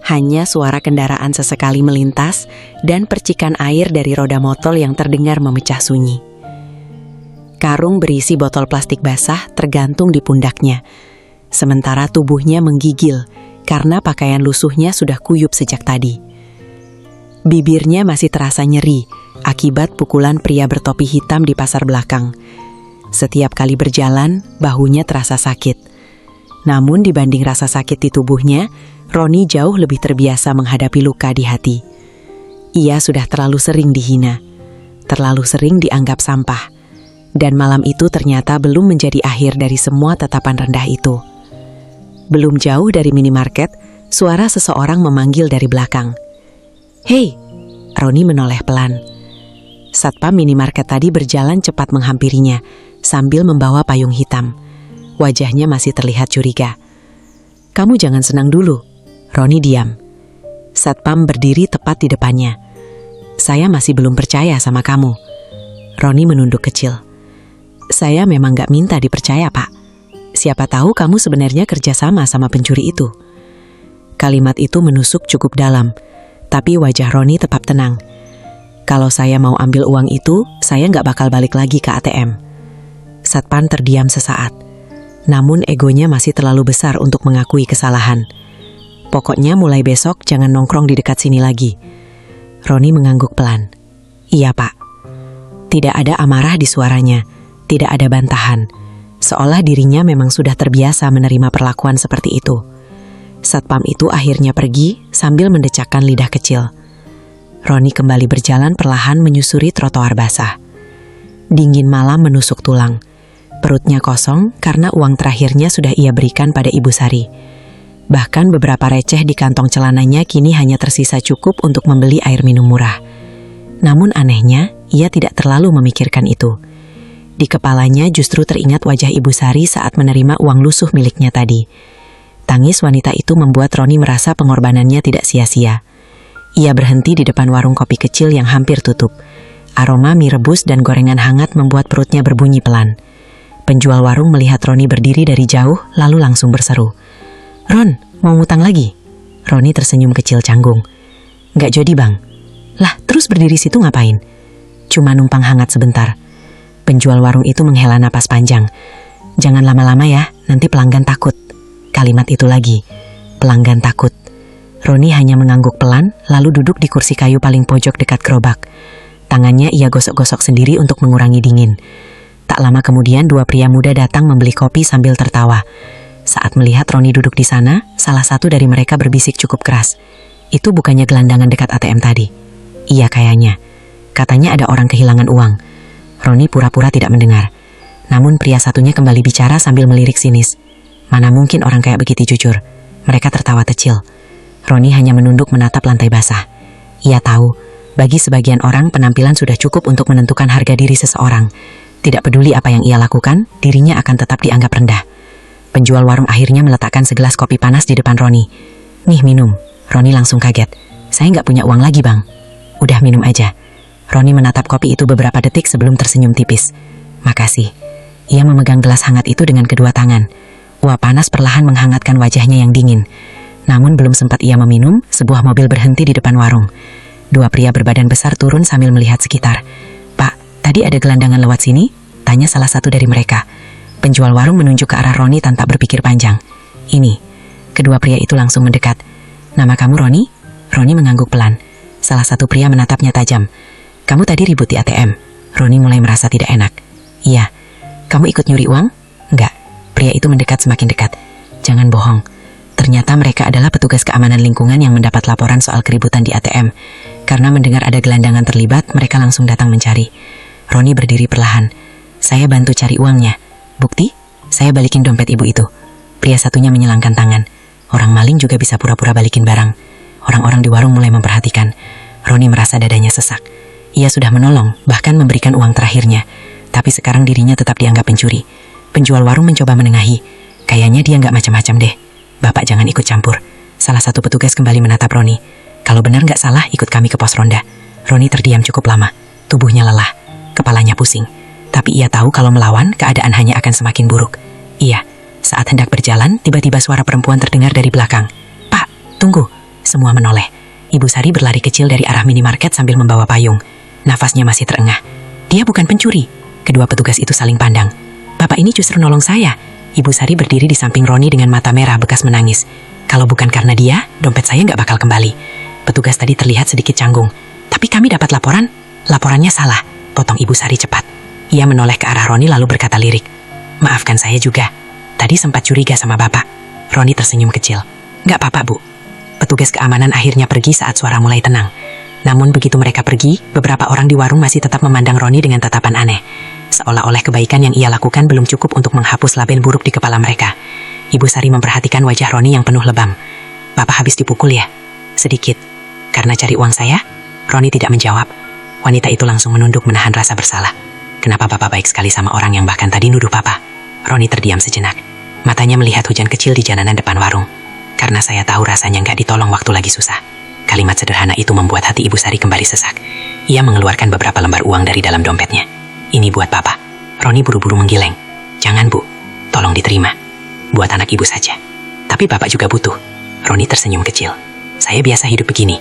[SPEAKER 4] Hanya suara kendaraan sesekali melintas dan percikan air dari roda motor yang terdengar memecah sunyi. Karung berisi botol plastik basah tergantung di pundaknya, sementara tubuhnya menggigil karena pakaian lusuhnya sudah kuyup sejak tadi. Bibirnya masih terasa nyeri akibat pukulan pria bertopi hitam di pasar belakang. Setiap kali berjalan, bahunya terasa sakit. Namun dibanding rasa sakit di tubuhnya, Roni jauh lebih terbiasa menghadapi luka di hati. Ia sudah terlalu sering dihina, terlalu sering dianggap sampah. Dan malam itu ternyata belum menjadi akhir dari semua tatapan rendah itu. Belum jauh dari minimarket, suara seseorang memanggil dari belakang. "Hei!" Roni menoleh pelan. Satpam minimarket tadi berjalan cepat menghampirinya, sambil membawa payung hitam. Wajahnya masih terlihat curiga. "Kamu jangan senang dulu." Roni diam. Satpam berdiri tepat di depannya. "Saya masih belum percaya sama kamu." Roni menunduk kecil. "Saya memang gak minta dipercaya, Pak. Siapa tahu kamu sebenarnya kerjasama sama pencuri itu." Kalimat itu menusuk cukup dalam, tapi wajah Roni tetap tenang. "Kalau saya mau ambil uang itu, saya gak bakal balik lagi ke ATM." Satpam terdiam sesaat. Namun egonya masih terlalu besar untuk mengakui kesalahan. "Pokoknya mulai besok jangan nongkrong di dekat sini lagi." Roni mengangguk pelan. "Iya, Pak." Tidak ada amarah di suaranya, tidak ada bantahan. Seolah dirinya memang sudah terbiasa menerima perlakuan seperti itu. Satpam itu akhirnya pergi sambil mendecakkan lidah kecil. Roni kembali berjalan perlahan menyusuri trotoar basah. Dingin malam menusuk tulang. Perutnya kosong karena uang terakhirnya sudah ia berikan pada Ibu Sari. Bahkan beberapa receh di kantong celananya kini hanya tersisa cukup untuk membeli air minum murah. Namun anehnya, ia tidak terlalu memikirkan itu. Di kepalanya justru teringat wajah Ibu Sari saat menerima uang lusuh miliknya tadi. Tangis wanita itu membuat Roni merasa pengorbanannya tidak sia-sia. Ia berhenti di depan warung kopi kecil yang hampir tutup. Aroma mie rebus dan gorengan hangat membuat perutnya berbunyi pelan. Penjual warung melihat Roni berdiri dari jauh, lalu langsung berseru, "Ron, mau ngutang lagi?" Roni tersenyum kecil canggung. "Nggak jadi, Bang." "Lah, terus berdiri situ ngapain?" "Cuma numpang hangat sebentar." Penjual warung itu menghela napas panjang. "Jangan lama-lama ya, nanti pelanggan takut." Kalimat itu lagi, pelanggan takut. Roni hanya mengangguk pelan, lalu duduk di kursi kayu paling pojok dekat gerobak. Tangannya ia gosok-gosok sendiri untuk mengurangi dingin.
[SPEAKER 2] Tak lama kemudian dua pria muda datang membeli kopi sambil tertawa. Saat melihat Roni duduk di sana, salah satu dari mereka berbisik cukup keras. Itu bukannya gelandangan dekat ATM tadi? Iya kayaknya. Katanya ada orang kehilangan uang. Roni pura-pura tidak mendengar. Namun pria satunya kembali bicara sambil melirik sinis. Mana mungkin orang kayak begitu jujur. Mereka tertawa kecil. Roni hanya menunduk menatap lantai basah. Ia tahu, bagi sebagian orang penampilan sudah cukup untuk menentukan harga diri seseorang. Tidak peduli apa yang ia lakukan, dirinya akan tetap dianggap rendah. Penjual warung akhirnya meletakkan segelas kopi panas di depan Roni. Nih minum. Roni langsung kaget. Saya nggak punya uang lagi bang. Udah minum aja. Roni menatap kopi itu beberapa detik sebelum tersenyum tipis. Makasih. Ia memegang gelas hangat itu dengan kedua tangan. Uap panas perlahan menghangatkan wajahnya yang dingin. Namun belum sempat ia meminum, sebuah mobil berhenti di depan warung. Dua pria berbadan besar turun sambil melihat sekitar. Pak, tadi ada gelandangan lewat sini? Tanya salah satu dari mereka. Penjual warung menunjuk ke arah Roni tanpa berpikir panjang. Ini. Kedua pria itu langsung mendekat. Nama kamu Roni? Roni mengangguk pelan. Salah satu pria menatapnya tajam. Kamu tadi ribut di ATM. Roni mulai merasa tidak enak. Iya. Kamu ikut nyuri uang? Enggak. Pria itu mendekat semakin dekat. Jangan bohong. Ternyata mereka adalah petugas keamanan lingkungan yang mendapat laporan soal keributan di ATM. Karena mendengar ada gelandangan terlibat, mereka langsung datang mencari. Roni berdiri perlahan. Saya bantu cari uangnya. Bukti? Saya balikin dompet ibu itu. Pria satunya menyilangkan tangan. Orang maling juga bisa pura-pura balikin barang. Orang-orang di warung mulai memperhatikan. Roni merasa dadanya sesak. Ia sudah menolong, bahkan memberikan uang terakhirnya. Tapi sekarang dirinya tetap dianggap pencuri. Penjual warung mencoba menengahi. Kayaknya dia nggak macam-macam deh. Bapak jangan ikut campur. Salah satu petugas kembali menatap Roni. Kalau benar nggak salah, ikut kami ke pos ronda. Roni terdiam cukup lama. Tubuhnya lelah. Kepalanya pusing. Tapi ia tahu kalau melawan, keadaan hanya akan semakin buruk. Iya, saat hendak berjalan, tiba-tiba suara perempuan terdengar dari belakang. Pak, tunggu. Semua menoleh. Ibu Sari berlari kecil dari arah minimarket sambil membawa payung. Nafasnya masih terengah. Dia bukan pencuri. Kedua petugas itu saling pandang. Bapak ini justru nolong saya. Ibu Sari berdiri di samping Roni dengan mata merah bekas menangis. Kalau bukan karena dia, dompet saya nggak bakal kembali. Petugas tadi terlihat sedikit canggung. Tapi kami dapat laporan. Laporannya salah. Potong Ibu Sari cepat. Ia menoleh ke arah Roni lalu berkata lirik. Maafkan saya juga. Tadi sempat curiga sama Bapak. Roni tersenyum kecil. Nggak apa-apa, Bu. Petugas keamanan akhirnya pergi saat suara mulai tenang. Namun begitu mereka pergi, beberapa orang di warung masih tetap memandang Roni dengan tatapan aneh. Seolah-olah kebaikan yang ia lakukan belum cukup untuk menghapus laben buruk di kepala mereka. Ibu Sari memperhatikan wajah Roni yang penuh lebam. Bapak habis dipukul ya? Sedikit. Karena cari uang saya? Roni tidak menjawab. Wanita itu langsung menunduk menahan rasa bersalah. Kenapa Bapak baik sekali sama orang yang bahkan tadi nuduh Papa? Roni terdiam sejenak. Matanya melihat hujan kecil di jalanan depan warung. Karena saya tahu rasanya nggak ditolong waktu lagi susah. Kalimat sederhana itu membuat hati Ibu Sari kembali sesak. Ia mengeluarkan beberapa lembar uang dari dalam dompetnya. Ini buat Papa. Roni buru-buru menggileng. Jangan Bu, tolong diterima. Buat anak Ibu saja. Tapi Bapak juga butuh. Roni tersenyum kecil. Saya biasa hidup begini.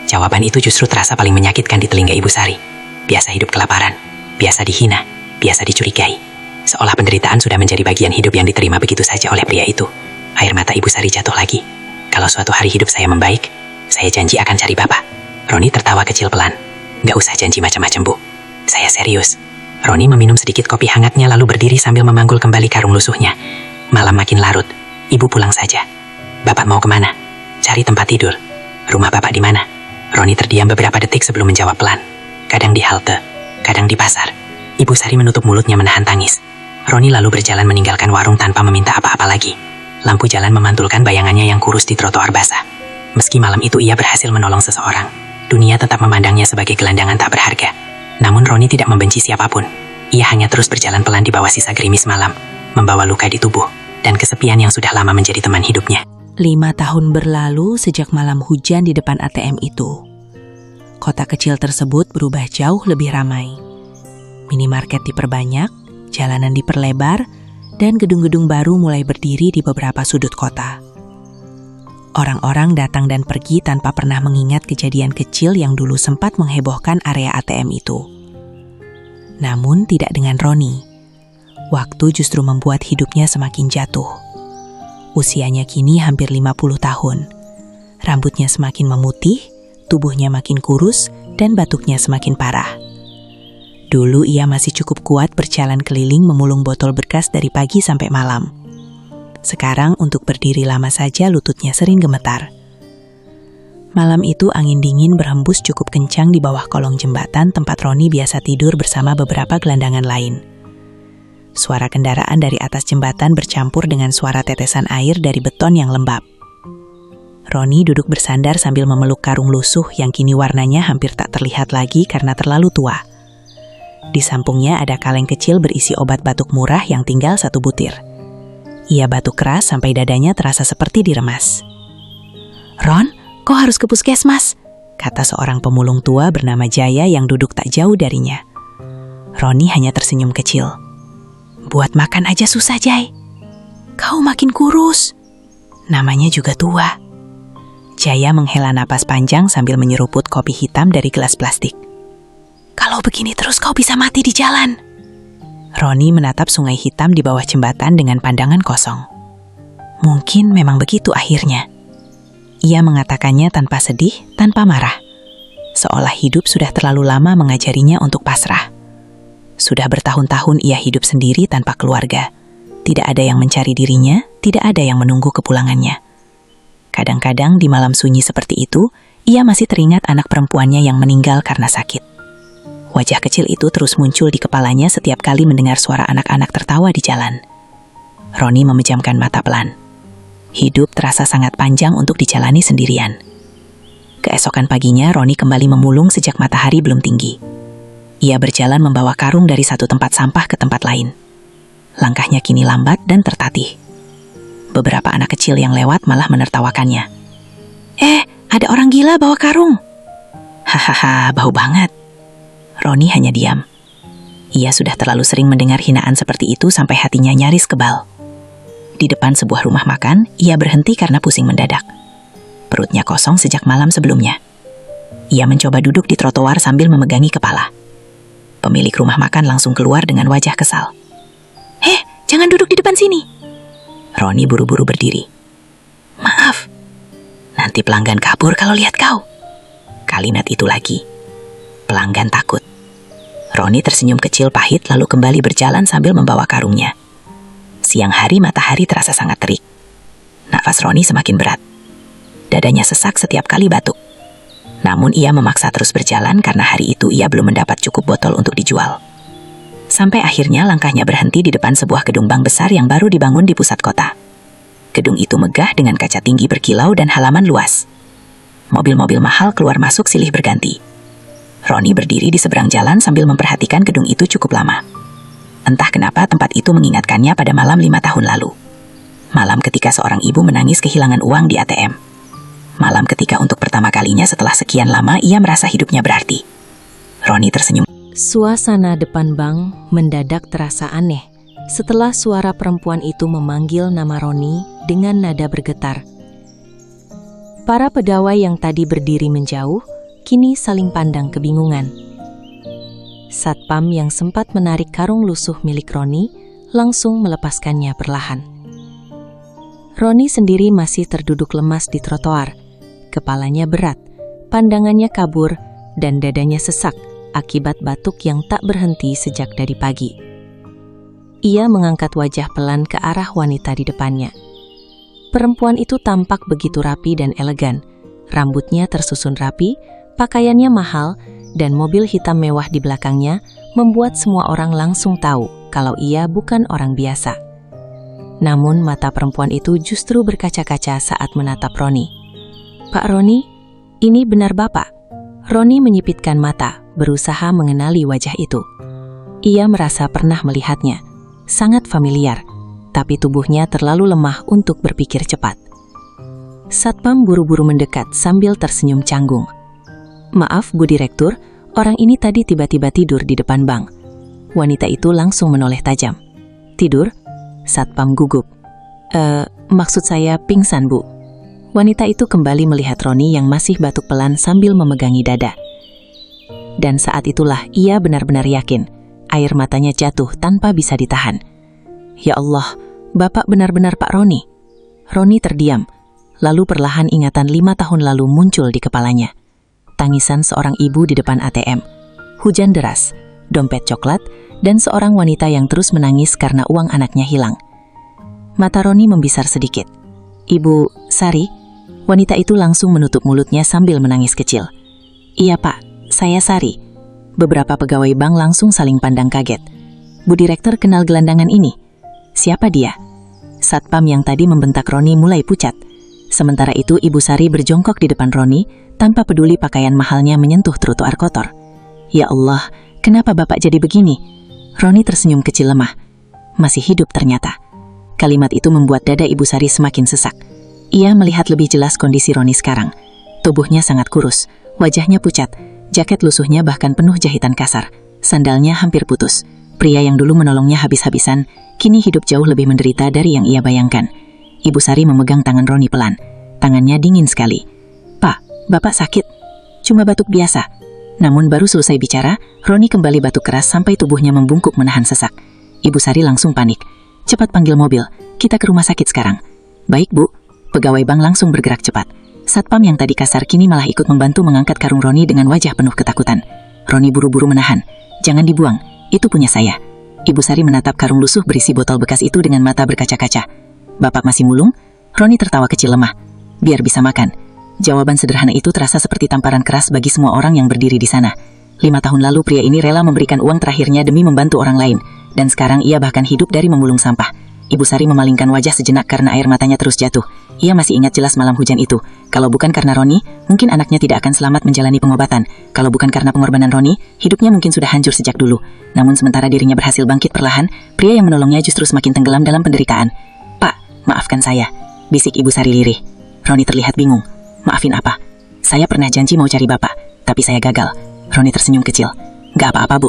[SPEAKER 2] Jawaban itu justru terasa paling menyakitkan di telinga Ibu Sari. Biasa hidup kelaparan. Biasa dihina, biasa dicurigai. Seolah penderitaan sudah menjadi bagian hidup yang diterima begitu saja oleh pria itu. Air mata Ibu Sari jatuh lagi. Kalau suatu hari hidup saya membaik, saya janji akan cari Bapak. Roni tertawa kecil pelan. Nggak usah janji macam-macam, Bu. Saya serius. Roni meminum sedikit kopi hangatnya lalu berdiri sambil memanggul kembali karung lusuhnya. Malam makin larut. Ibu pulang saja. Bapak mau kemana? Cari tempat tidur. Rumah Bapak di mana? Roni terdiam beberapa detik sebelum menjawab pelan. Kadang di halte. Kadang di pasar. Ibu Sari menutup mulutnya menahan tangis. Roni lalu berjalan meninggalkan warung tanpa meminta apa-apa lagi. Lampu jalan memantulkan bayangannya yang kurus di trotoar basah. Meski malam itu ia berhasil menolong seseorang, dunia tetap memandangnya sebagai gelandangan tak berharga. Namun Roni tidak membenci siapapun. Ia hanya terus berjalan pelan di bawah sisa gerimis malam, membawa luka di tubuh, dan kesepian yang sudah lama menjadi teman hidupnya. 5 tahun berlalu sejak malam hujan di depan ATM itu. Kota kecil tersebut berubah jauh lebih ramai. Minimarket diperbanyak, jalanan diperlebar, dan gedung-gedung baru mulai berdiri di beberapa sudut kota. Orang-orang datang dan pergi tanpa pernah mengingat kejadian kecil yang dulu sempat menghebohkan area ATM itu. Namun tidak dengan Roni. Waktu justru membuat hidupnya semakin jatuh. Usianya kini hampir 50 tahun. Rambutnya semakin memutih, tubuhnya makin kurus, dan batuknya semakin parah. Dulu ia masih cukup kuat berjalan keliling memulung botol berkas dari pagi sampai malam. Sekarang untuk berdiri lama saja lututnya sering gemetar. Malam itu angin dingin berhembus cukup kencang di bawah kolong jembatan tempat Roni biasa tidur bersama beberapa gelandangan lain. Suara kendaraan dari atas jembatan bercampur dengan suara tetesan air dari beton yang lembab. Roni duduk bersandar sambil memeluk karung lusuh yang kini warnanya hampir tak terlihat lagi karena terlalu tua. Di sampungnya ada kaleng kecil berisi obat batuk murah yang tinggal 1 butir. Ia batuk keras sampai dadanya terasa seperti diremas. "Ron, kau harus ke puskesmas," kata seorang pemulung tua bernama Jaya yang duduk tak jauh darinya. Roni hanya tersenyum kecil. "Buat makan aja susah, Jay. Kau makin kurus." Namanya juga tua. Jaya menghela napas panjang sambil menyeruput kopi hitam dari gelas plastik. "Kalau begini terus kau bisa mati di jalan." Roni menatap sungai hitam di bawah jembatan dengan pandangan kosong. Mungkin memang begitu akhirnya. Ia mengatakannya tanpa sedih, tanpa marah. Seolah hidup sudah terlalu lama mengajarinya untuk pasrah. Sudah bertahun-tahun ia hidup sendiri tanpa keluarga. Tidak ada yang mencari dirinya, tidak ada yang menunggu kepulangannya. Kadang-kadang di malam sunyi seperti itu, ia masih teringat anak perempuannya yang meninggal karena sakit. Wajah kecil itu terus muncul di kepalanya setiap kali mendengar suara anak-anak tertawa di jalan. Roni memejamkan mata pelan. Hidup terasa sangat panjang untuk dijalani sendirian. Keesokan paginya, Roni kembali memulung sejak matahari belum tinggi. Ia berjalan membawa karung dari satu tempat sampah ke tempat lain. Langkahnya kini lambat dan tertatih. Beberapa anak kecil yang lewat malah menertawakannya. Ada orang gila bawa karung." "Hahaha, bau banget." Roni hanya diam. Ia sudah terlalu sering mendengar hinaan seperti itu sampai hatinya nyaris kebal. Di depan sebuah rumah makan, ia berhenti karena pusing mendadak. Perutnya kosong sejak malam sebelumnya. Ia mencoba duduk di trotoar sambil memegangi kepala. Pemilik rumah makan langsung keluar dengan wajah kesal. Jangan duduk di depan sini." Roni buru-buru berdiri. "Maaf, nanti pelanggan kabur kalau lihat kau." Kalimat itu lagi. Pelanggan takut. Roni tersenyum kecil pahit lalu kembali berjalan sambil membawa karungnya. Siang hari matahari terasa sangat terik. Nafas Roni semakin berat. Dadanya sesak setiap kali batuk. Namun ia memaksa terus berjalan karena hari itu ia belum mendapat cukup botol untuk dijual. Sampai akhirnya langkahnya berhenti di depan sebuah gedung bank besar yang baru dibangun di pusat kota. Gedung itu megah dengan kaca tinggi berkilau dan halaman luas. Mobil-mobil mahal keluar masuk silih berganti. Roni berdiri di seberang jalan sambil memperhatikan gedung itu cukup lama. Entah kenapa tempat itu mengingatkannya pada malam 5 tahun lalu. Malam ketika seorang ibu menangis kehilangan uang di ATM. Malam ketika untuk pertama kalinya setelah sekian lama ia merasa hidupnya berarti. Roni tersenyum.
[SPEAKER 1] Suasana depan bank mendadak terasa aneh setelah suara perempuan itu memanggil nama Roni dengan nada bergetar. Para pegawai yang tadi berdiri menjauh, kini saling pandang kebingungan. Satpam yang sempat menarik karung lusuh milik Roni langsung melepaskannya perlahan. Roni sendiri masih terduduk lemas di trotoar. Kepalanya berat, pandangannya kabur, dan dadanya sesak akibat batuk yang tak berhenti sejak dari pagi. Ia mengangkat wajah pelan ke arah wanita di depannya. Perempuan itu tampak begitu rapi dan elegan. Rambutnya tersusun rapi, pakaiannya mahal, dan mobil hitam mewah di belakangnya membuat semua orang langsung tahu kalau ia bukan orang biasa. Namun mata perempuan itu justru berkaca-kaca saat menatap Roni. "Pak Roni, ini benar Bapak?" Roni menyipitkan mata, berusaha mengenali wajah itu. Ia merasa pernah melihatnya, sangat familiar, tapi tubuhnya terlalu lemah untuk berpikir cepat. Satpam buru-buru mendekat sambil tersenyum canggung. "Maaf, Bu Direktur, orang ini tadi tiba-tiba tidur di depan bank." Wanita itu langsung menoleh tajam. "Tidur?" Satpam gugup. Maksud saya pingsan, Bu." Wanita itu kembali melihat Roni yang masih batuk pelan sambil memegangi dada. Dan saat itulah ia benar-benar yakin, air matanya jatuh tanpa bisa ditahan. "Ya Allah, Bapak benar-benar Pak Roni." Roni terdiam, lalu perlahan ingatan 5 tahun lalu muncul di kepalanya. Tangisan seorang ibu di depan ATM. Hujan deras,
[SPEAKER 2] dompet coklat, dan seorang wanita yang terus menangis karena uang anaknya hilang. Mata Roni membesar sedikit. "Ibu Sari?" Wanita itu langsung menutup mulutnya sambil menangis kecil. "Iya Pak, saya Sari." Beberapa pegawai bank langsung saling pandang kaget. "Bu Direktur kenal gelandangan ini? Siapa dia?" Satpam yang tadi membentak Roni mulai pucat. Sementara itu Ibu Sari berjongkok di depan Roni tanpa peduli pakaian mahalnya menyentuh trotoar kotor. "Ya Allah, kenapa Bapak jadi begini?" Roni tersenyum kecil lemah. Masih hidup ternyata. Kalimat itu membuat dada Ibu Sari semakin sesak. Ia melihat lebih jelas kondisi Roni sekarang. Tubuhnya sangat kurus, wajahnya pucat, jaket lusuhnya bahkan penuh jahitan kasar, sandalnya hampir putus. Pria yang dulu menolongnya habis-habisan, kini hidup jauh lebih menderita dari yang ia bayangkan. Ibu Sari memegang tangan Roni pelan. Tangannya dingin sekali. "Pak, Bapak sakit?" "Cuma batuk biasa." Namun baru selesai bicara, Roni kembali batuk keras sampai tubuhnya membungkuk menahan sesak. Ibu Sari langsung panik. "Cepat panggil mobil, kita ke rumah sakit sekarang." "Baik Bu." Pegawai bank langsung bergerak cepat. Satpam yang tadi kasar kini malah ikut membantu mengangkat karung Roni dengan wajah penuh ketakutan. Roni buru-buru menahan. "Jangan dibuang, itu punya saya." Ibu Sari menatap karung lusuh berisi botol bekas itu dengan mata berkaca-kaca. "Bapak masih mulung?" Roni tertawa kecil lemah. "Biar bisa makan." Jawaban sederhana itu terasa seperti tamparan keras bagi semua orang yang berdiri di sana. 5 tahun lalu pria ini rela memberikan uang terakhirnya demi membantu orang lain, dan sekarang ia bahkan hidup dari memulung sampah. Ibu Sari memalingkan wajah sejenak karena air matanya terus jatuh. Ia masih ingat jelas malam hujan itu. Kalau bukan karena Roni, mungkin anaknya tidak akan selamat menjalani pengobatan. Kalau bukan karena pengorbanan Roni, hidupnya mungkin sudah hancur sejak dulu. Namun sementara dirinya berhasil bangkit perlahan, pria yang menolongnya justru semakin tenggelam dalam penderitaan. "Pak, maafkan saya," bisik Ibu Sari lirih. Roni terlihat bingung. "Maafin apa?" "Saya pernah janji mau cari Bapak, tapi saya gagal." Roni tersenyum kecil. "Gak apa-apa Bu.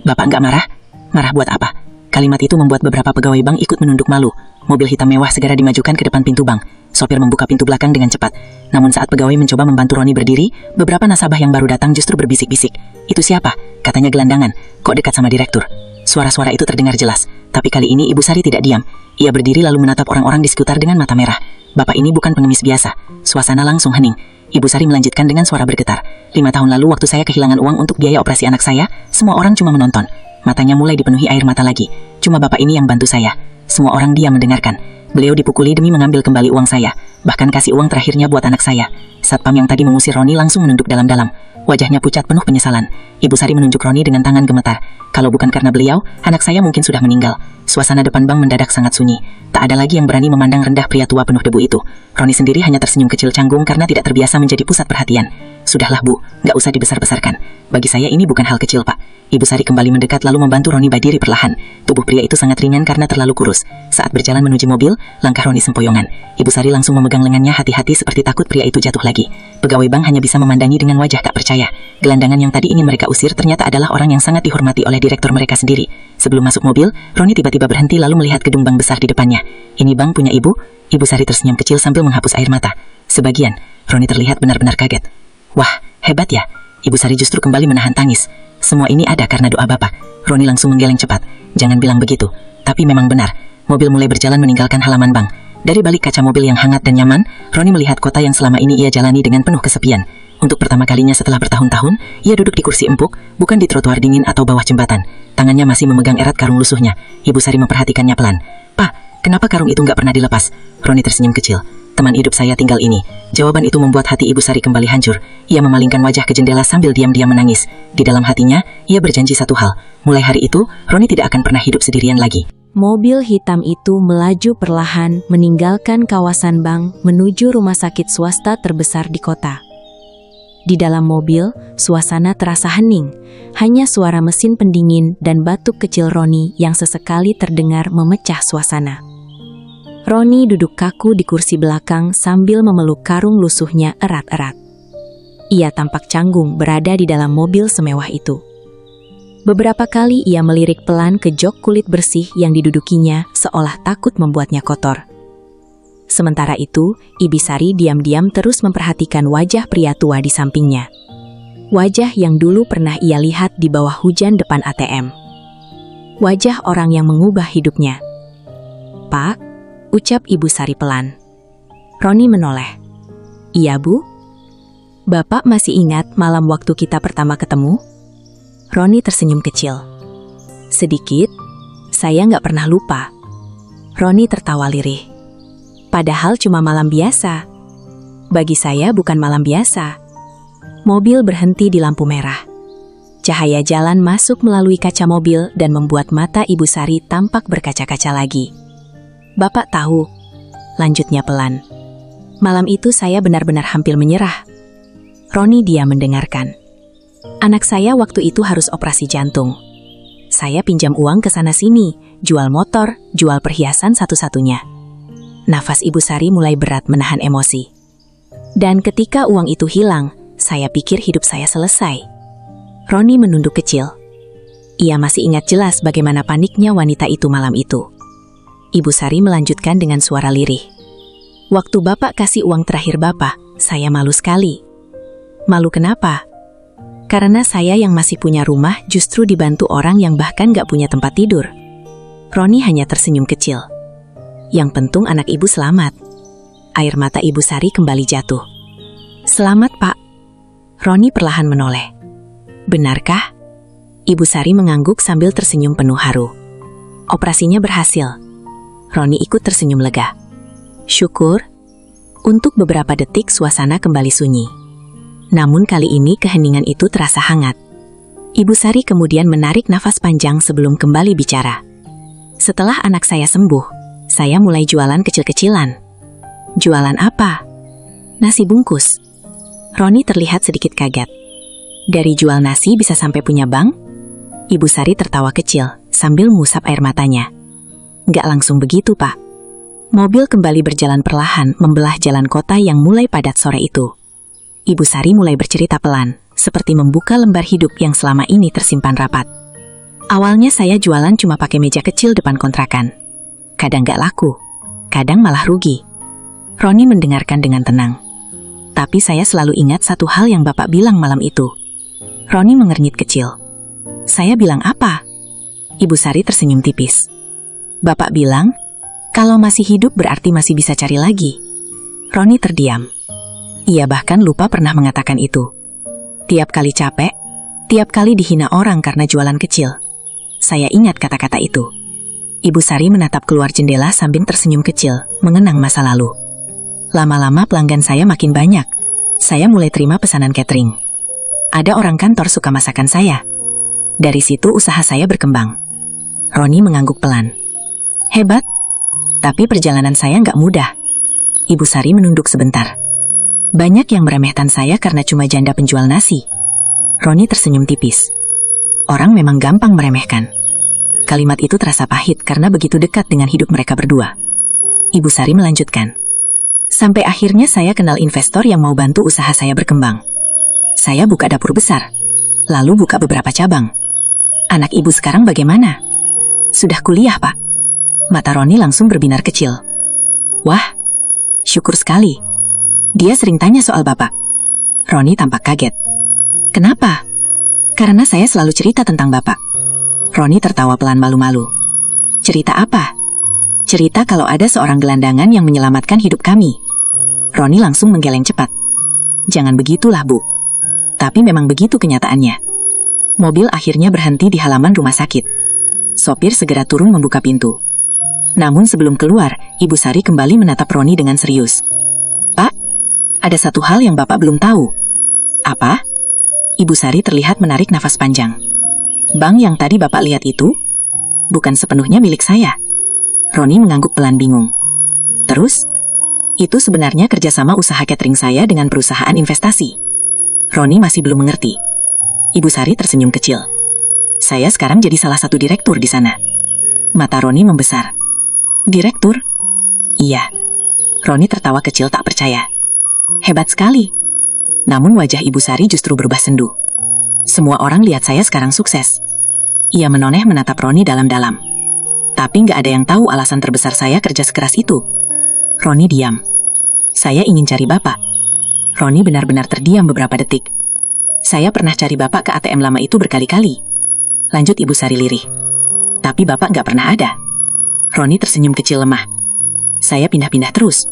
[SPEAKER 2] Bapak gak marah?" "Marah buat apa?" Kalimat itu membuat beberapa pegawai bank ikut menunduk malu. Mobil hitam mewah segera dimajukan ke depan pintu bank. Sopir membuka pintu belakang dengan cepat. Namun saat pegawai mencoba membantu Roni berdiri, beberapa nasabah yang baru datang justru berbisik-bisik. "Itu siapa?" Katanya gelandangan. "Kok dekat sama direktur?" Suara-suara itu terdengar jelas. Tapi kali ini Ibu Sari tidak diam. Ia berdiri lalu menatap orang-orang di sekitar dengan mata merah. "Bapak ini bukan pengemis biasa." Suasana langsung hening. Ibu Sari melanjutkan dengan suara bergetar. 5 tahun lalu waktu saya kehilangan uang untuk biaya operasi anak saya, semua orang cuma menonton. Matanya mulai dipenuhi air mata lagi. Cuma Bapak ini yang bantu saya. Semua orang diam mendengarkan. Beliau dipukuli demi mengambil kembali uang saya. Bahkan kasih uang terakhirnya buat anak saya. Satpam yang tadi mengusir Roni langsung menunduk dalam-dalam. Wajahnya pucat penuh penyesalan. Ibu Sari menunjuk Roni dengan tangan gemetar. "Kalau bukan karena beliau, anak saya mungkin sudah meninggal." Suasana depan bank mendadak sangat sunyi. Tak ada lagi yang berani memandang rendah pria tua penuh debu itu. Roni sendiri hanya tersenyum kecil canggung karena tidak terbiasa menjadi pusat perhatian. "Sudahlah Bu, nggak usah dibesar-besarkan. Bagi saya ini bukan hal kecil Pak." Ibu Sari kembali mendekat lalu membantu Roni berdiri perlahan. Tubuh pria itu sangat ringan karena terlalu kurus. Saat berjalan menuju mobil, langkah Roni sempoyongan. Ibu Sari langsung memegang lengannya hati-hati seperti takut pria itu jatuh lagi. Pegawai bank hanya bisa memandangi dengan wajah tak percaya. Gelandangan yang tadi ingin mereka usir ternyata adalah orang yang sangat dihormati oleh direktur mereka sendiri. Sebelum masuk mobil, Roni tiba-tiba berhenti lalu melihat gedung bank besar di depannya. "Ini bank punya Ibu?" Ibu Sari tersenyum kecil sambil menghapus air mata. "Sebagian." Roni terlihat benar-benar kaget. "Wah, hebat ya." Ibu Sari justru kembali menahan tangis. "Semua ini ada karena doa Bapak." Roni langsung menggeleng cepat. "Jangan bilang begitu." Tapi memang benar. Mobil mulai berjalan meninggalkan halaman bank. Dari balik kaca mobil yang hangat dan nyaman, Roni melihat kota yang selama ini ia jalani dengan penuh kesepian. Untuk pertama kalinya setelah bertahun-tahun, ia duduk di kursi empuk, bukan di trotoar dingin atau bawah jembatan. Tangannya masih memegang erat karung lusuhnya. Ibu Sari memperhatikannya pelan. "Pak, kenapa karung itu nggak pernah dilepas?" Roni tersenyum kecil. "Teman hidup saya tinggal ini." Jawaban itu membuat hati Ibu Sari kembali hancur. Ia memalingkan wajah ke jendela sambil diam-diam menangis. Di dalam hatinya, ia berjanji satu hal. Mulai hari itu, Roni tidak akan pernah hidup sendirian lagi.
[SPEAKER 1] Mobil hitam itu melaju perlahan meninggalkan kawasan bank menuju rumah sakit swasta terbesar di kota. Di dalam mobil, suasana terasa hening. Hanya suara mesin pendingin dan batuk kecil Roni yang sesekali terdengar memecah suasana. Roni duduk kaku di kursi belakang sambil memeluk karung lusuhnya erat-erat. Ia tampak canggung berada di dalam mobil semewah itu. Beberapa kali ia melirik pelan ke jok kulit bersih yang didudukinya seolah takut membuatnya kotor. Sementara itu, Ibu Sari diam-diam terus memperhatikan wajah pria tua di sampingnya. Wajah yang dulu pernah ia lihat di bawah hujan depan ATM. Wajah orang yang mengubah hidupnya. "Pak," ucap Ibu Sari pelan. Roni menoleh. "Iya Bu? Bapak masih ingat malam waktu kita pertama ketemu?"
[SPEAKER 2] Roni tersenyum kecil. Sedikit, saya nggak pernah lupa. Roni tertawa lirih. Padahal cuma malam biasa. Bagi saya bukan malam biasa. Mobil berhenti di lampu merah. Cahaya jalan masuk melalui kaca mobil dan membuat mata Ibu Sari tampak berkaca-kaca lagi. Bapak tahu, lanjutnya pelan. Malam itu saya benar-benar hampir menyerah. Roni diam mendengarkan. Anak saya waktu itu harus operasi jantung. Saya pinjam uang ke sana-sini, jual motor, jual perhiasan satu-satunya. Nafas Ibu Sari mulai berat menahan emosi. Dan ketika uang itu hilang, saya pikir hidup saya selesai. Roni menunduk kecil. Ia masih ingat jelas bagaimana paniknya wanita itu malam itu. Ibu Sari melanjutkan dengan suara lirih. Waktu Bapak kasih uang terakhir Bapak, saya malu sekali. Malu kenapa? Karena saya yang masih punya rumah justru dibantu orang yang bahkan gak punya tempat tidur. Roni hanya tersenyum kecil. Yang penting anak ibu selamat. Air mata Ibu Sari kembali jatuh. Selamat, Pak. Roni perlahan menoleh. Benarkah? Ibu Sari mengangguk sambil tersenyum penuh haru. Operasinya berhasil. Roni ikut tersenyum lega. Syukur. Untuk beberapa detik suasana kembali sunyi. Namun kali ini keheningan itu terasa hangat. Ibu Sari kemudian menarik nafas panjang sebelum kembali bicara. Setelah anak saya sembuh, saya mulai jualan kecil-kecilan. Jualan apa? Nasi bungkus. Roni terlihat sedikit kaget. Dari jual nasi bisa sampai punya bank? Ibu Sari tertawa kecil sambil mengusap air matanya. Nggak langsung begitu, Pak. Mobil kembali berjalan perlahan membelah jalan kota yang mulai padat sore itu. Ibu Sari mulai bercerita pelan, seperti membuka lembar hidup yang selama ini tersimpan rapat. Awalnya saya jualan cuma pakai meja kecil depan kontrakan. Kadang nggak laku, kadang malah rugi. Roni mendengarkan dengan tenang. Tapi saya selalu ingat satu hal yang Bapak bilang malam itu. Roni mengernyit kecil. Saya bilang apa? Ibu Sari tersenyum tipis. Bapak bilang, kalau masih hidup berarti masih bisa cari lagi. Roni terdiam. Ia bahkan lupa pernah mengatakan itu. Tiap kali capek, tiap kali dihina orang karena jualan kecil. Saya ingat kata-kata itu. Ibu Sari menatap keluar jendela sambil tersenyum kecil, mengenang masa lalu. Lama-lama pelanggan saya makin banyak. Saya mulai terima pesanan catering. Ada orang kantor suka masakan saya. Dari situ usaha saya berkembang. Roni mengangguk pelan. Hebat, tapi perjalanan saya nggak mudah. Ibu Sari menunduk sebentar. Banyak yang meremehkan saya karena cuma janda penjual nasi. Roni tersenyum tipis. Orang memang gampang meremehkan. Kalimat itu terasa pahit karena begitu dekat dengan hidup mereka berdua. Ibu Sari melanjutkan. Sampai akhirnya saya kenal investor yang mau bantu usaha saya berkembang. Saya buka dapur besar, lalu buka beberapa cabang. Anak ibu sekarang bagaimana? Sudah kuliah, Pak? Mata Roni langsung berbinar kecil. Wah, syukur sekali. Dia sering tanya soal Bapak. Roni tampak kaget. Kenapa? Karena saya selalu cerita tentang Bapak. Roni tertawa pelan malu-malu. Cerita apa? Cerita kalau ada seorang gelandangan yang menyelamatkan hidup kami. Roni langsung menggeleng cepat. Jangan begitulah, Bu. Tapi memang begitu kenyataannya. Mobil akhirnya berhenti di halaman rumah sakit. Sopir segera turun membuka pintu. Namun sebelum keluar, Ibu Sari kembali menatap Roni dengan serius. Pak, ada satu hal yang Bapak belum tahu. Apa? Ibu Sari terlihat menarik nafas panjang. Bank yang tadi Bapak lihat itu, bukan sepenuhnya milik saya. Roni mengangguk pelan bingung. Terus? Itu sebenarnya kerjasama usaha catering saya dengan perusahaan investasi. Roni masih belum mengerti. Ibu Sari tersenyum kecil. Saya sekarang jadi salah satu direktur di sana. Mata Roni membesar. Direktur? Iya. Roni tertawa kecil tak percaya. Hebat sekali. Namun wajah Ibu Sari justru berubah sendu. Semua orang lihat saya sekarang sukses. Ia menoleh menatap Roni dalam-dalam. Tapi nggak ada yang tahu alasan terbesar saya kerja sekeras itu. Roni diam. Saya ingin cari Bapak. Roni benar-benar terdiam beberapa detik. Saya pernah cari Bapak ke ATM lama itu berkali-kali. Lanjut Ibu Sari lirih. Tapi Bapak nggak pernah ada. Roni tersenyum kecil lemah. Saya pindah-pindah terus.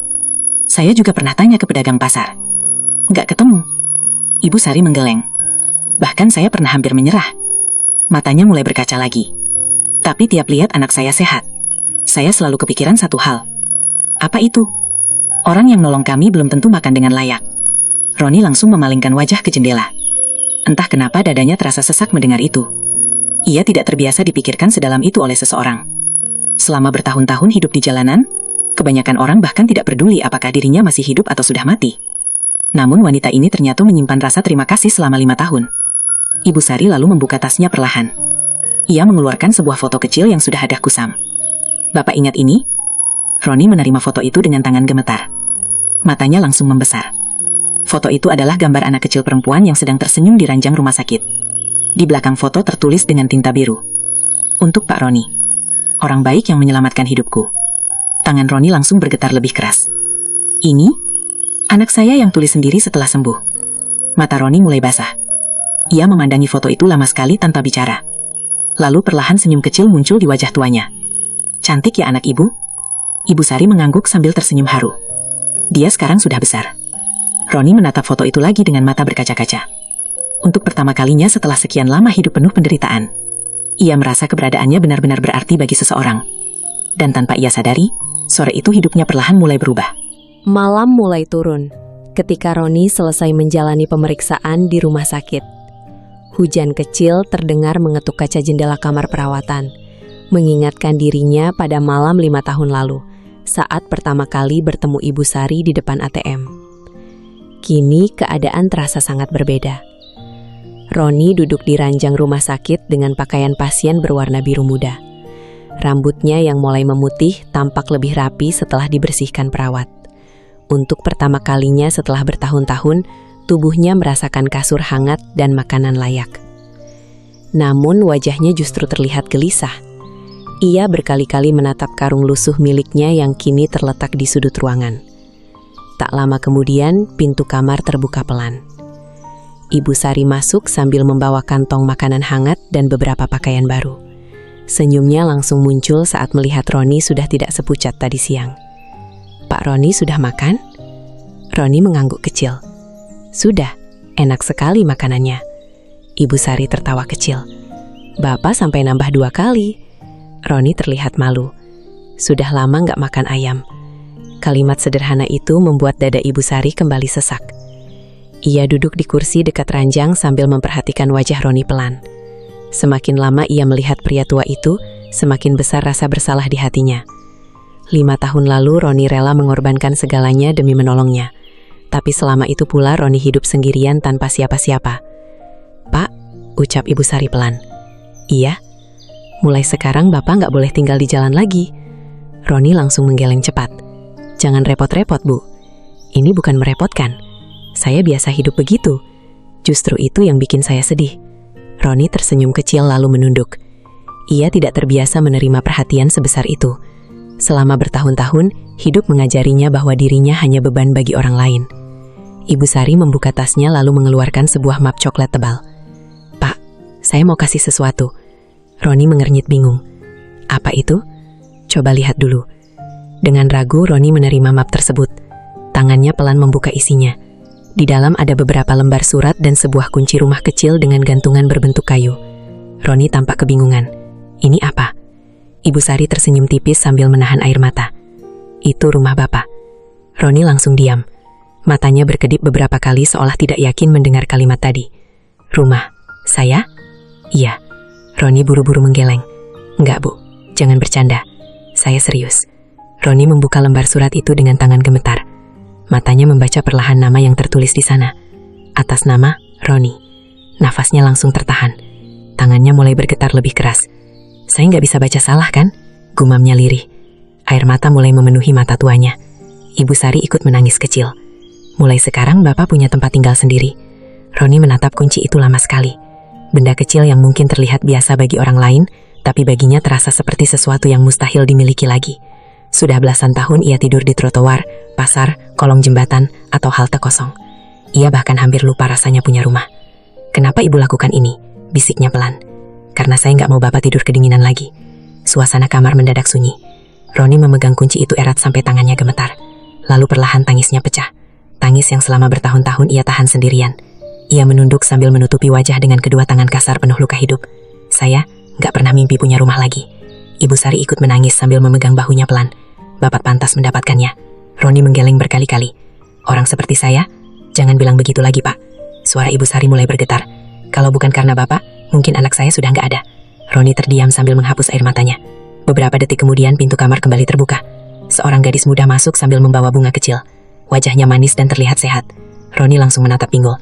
[SPEAKER 2] Saya juga pernah tanya ke pedagang pasar. Nggak ketemu. Ibu Sari menggeleng. Bahkan saya pernah hampir menyerah.
[SPEAKER 3] Matanya mulai berkaca lagi. Tapi tiap lihat anak saya sehat, saya selalu kepikiran satu hal. Apa itu? Orang yang nolong kami belum tentu makan dengan layak. Roni langsung memalingkan wajah ke jendela. Entah kenapa dadanya terasa sesak mendengar itu. Ia tidak terbiasa dipikirkan sedalam itu oleh seseorang. Selama bertahun-tahun hidup di jalanan, kebanyakan orang bahkan tidak peduli apakah dirinya masih hidup atau sudah mati. Namun wanita ini ternyata menyimpan rasa terima kasih selama 5 tahun. Ibu Sari lalu membuka tasnya perlahan. Ia mengeluarkan sebuah foto kecil yang sudah ada kusam. Bapak ingat ini? Roni menerima foto itu dengan tangan gemetar. Matanya langsung membesar. Foto itu adalah gambar anak kecil perempuan yang sedang tersenyum di ranjang rumah sakit. Di belakang foto tertulis dengan tinta biru. Untuk Pak Roni. Orang baik yang menyelamatkan hidupku. Tangan Roni langsung bergetar lebih keras. Ini? Anak saya yang tulis sendiri setelah sembuh. Mata Roni mulai basah. Ia memandangi foto itu lama sekali tanpa bicara. Lalu perlahan senyum kecil muncul di wajah tuanya. Cantik ya anak ibu? Ibu Sari mengangguk sambil tersenyum haru. Dia sekarang sudah besar. Roni menatap foto itu lagi dengan mata berkaca-kaca. Untuk pertama kalinya setelah sekian lama hidup penuh penderitaan, ia merasa keberadaannya benar-benar berarti bagi seseorang. Dan tanpa ia sadari, sore itu hidupnya perlahan mulai berubah.
[SPEAKER 2] Malam mulai turun ketika Roni selesai menjalani pemeriksaan di rumah sakit. Hujan kecil terdengar mengetuk kaca jendela kamar perawatan, mengingatkan dirinya pada malam 5 tahun lalu, saat pertama kali bertemu Ibu Sari di depan ATM. Kini keadaan terasa sangat berbeda. Roni duduk di ranjang rumah sakit dengan pakaian pasien berwarna biru muda. Rambutnya yang mulai memutih tampak lebih rapi setelah dibersihkan perawat. Untuk pertama kalinya setelah bertahun-tahun, tubuhnya merasakan kasur hangat dan makanan layak. Namun wajahnya justru terlihat gelisah. Ia berkali-kali menatap karung lusuh miliknya yang kini terletak di sudut ruangan. Tak lama kemudian, pintu kamar terbuka pelan. Ibu Sari masuk sambil membawa kantong makanan hangat dan beberapa pakaian baru. Senyumnya langsung muncul saat melihat Roni sudah tidak sepucat tadi siang. Pak Roni sudah makan? Roni mengangguk kecil. Sudah, enak sekali makanannya. Ibu Sari tertawa kecil. Bapak sampai nambah 2 kali. Roni terlihat malu. Sudah lama nggak makan ayam. Kalimat sederhana itu membuat dada Ibu Sari kembali sesak. Ia duduk di kursi dekat ranjang sambil memperhatikan wajah Roni pelan. Semakin lama ia melihat pria tua itu, semakin besar rasa bersalah di hatinya. 5 tahun lalu Roni rela mengorbankan segalanya demi menolongnya. Tapi selama itu pula Roni hidup sendirian tanpa siapa-siapa. Pak, ucap Ibu Sari pelan. Iya, mulai sekarang Bapak nggak boleh tinggal di jalan lagi. Roni langsung menggeleng cepat. Jangan repot-repot, Bu. Ini bukan merepotkan. Saya biasa hidup begitu. Justru itu yang bikin saya sedih. Roni tersenyum kecil lalu menunduk. Ia tidak terbiasa menerima perhatian sebesar itu. Selama bertahun-tahun, hidup mengajarinya bahwa dirinya hanya beban bagi orang lain. Ibu Sari membuka tasnya lalu mengeluarkan sebuah map coklat tebal. Pak, saya mau kasih sesuatu. Roni mengernyit bingung. Apa itu? Coba lihat dulu. Dengan ragu, Roni menerima map tersebut. Tangannya pelan membuka isinya. Di dalam ada beberapa lembar surat dan sebuah kunci rumah kecil dengan gantungan berbentuk kayu. Roni tampak kebingungan. Ini apa? Ibu Sari tersenyum tipis sambil menahan air mata. Itu rumah Bapak. Roni langsung diam. Matanya berkedip beberapa kali seolah tidak yakin mendengar kalimat tadi. Rumah? Saya? Iya. Roni buru-buru menggeleng. Enggak, Bu. Jangan bercanda. Saya serius. Roni membuka lembar surat itu dengan tangan gemetar. Matanya membaca perlahan nama yang tertulis di sana. Atas nama Roni. Nafasnya langsung tertahan. Tangannya mulai bergetar lebih keras. Saya nggak bisa baca salah kan? Gumamnya lirih. Air mata mulai memenuhi mata tuanya. Ibu Sari ikut menangis kecil. Mulai sekarang Bapak punya tempat tinggal sendiri. Roni menatap kunci itu lama sekali. Benda kecil yang mungkin terlihat biasa bagi orang lain, tapi baginya terasa seperti sesuatu yang mustahil dimiliki lagi. Sudah belasan tahun ia tidur di trotoar, pasar, kolong jembatan, atau halte kosong. Ia bahkan hampir lupa rasanya punya rumah. Kenapa Ibu lakukan ini? Bisiknya pelan. Karena saya nggak mau Bapak tidur kedinginan lagi. Suasana kamar mendadak sunyi. Roni memegang kunci itu erat sampai tangannya gemetar. Lalu perlahan tangisnya pecah. Tangis yang selama bertahun-tahun ia tahan sendirian. Ia menunduk sambil menutupi wajah dengan kedua tangan kasar penuh luka hidup.
[SPEAKER 3] Saya nggak pernah mimpi punya rumah lagi. Ibu Sari ikut menangis sambil memegang bahunya pelan. Bapak pantas mendapatkannya. Roni menggeleng berkali-kali. Orang seperti saya, jangan bilang begitu lagi, Pak. Suara Ibu Sari mulai bergetar. Kalau bukan karena Bapak, mungkin anak saya sudah nggak ada. Roni terdiam sambil menghapus air matanya. Beberapa detik kemudian pintu kamar kembali terbuka. Seorang gadis muda masuk sambil membawa bunga kecil. Wajahnya manis dan terlihat sehat. Roni langsung menatap Pinggul.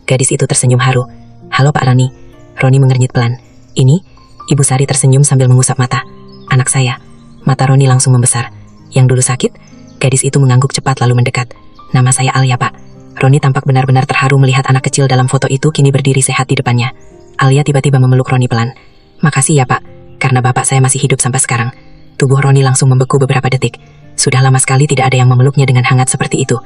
[SPEAKER 3] Gadis itu tersenyum haru. "Halo Pak Roni." Roni mengernyit pelan. "Ini?" Ibu Sari tersenyum sambil mengusap mata. "Anak saya." Mata Roni langsung membesar. "Yang dulu sakit?" Gadis itu mengangguk cepat lalu mendekat. "Nama saya Alia, Pak." Roni tampak benar-benar terharu melihat anak kecil dalam foto itu kini berdiri sehat di depannya. Alia tiba-tiba memeluk Roni pelan. "Makasih ya, Pak. Karena Bapak saya masih hidup sampai sekarang." Tubuh Roni langsung membeku beberapa detik. Sudah lama sekali tidak ada yang memeluknya dengan hangat seperti itu.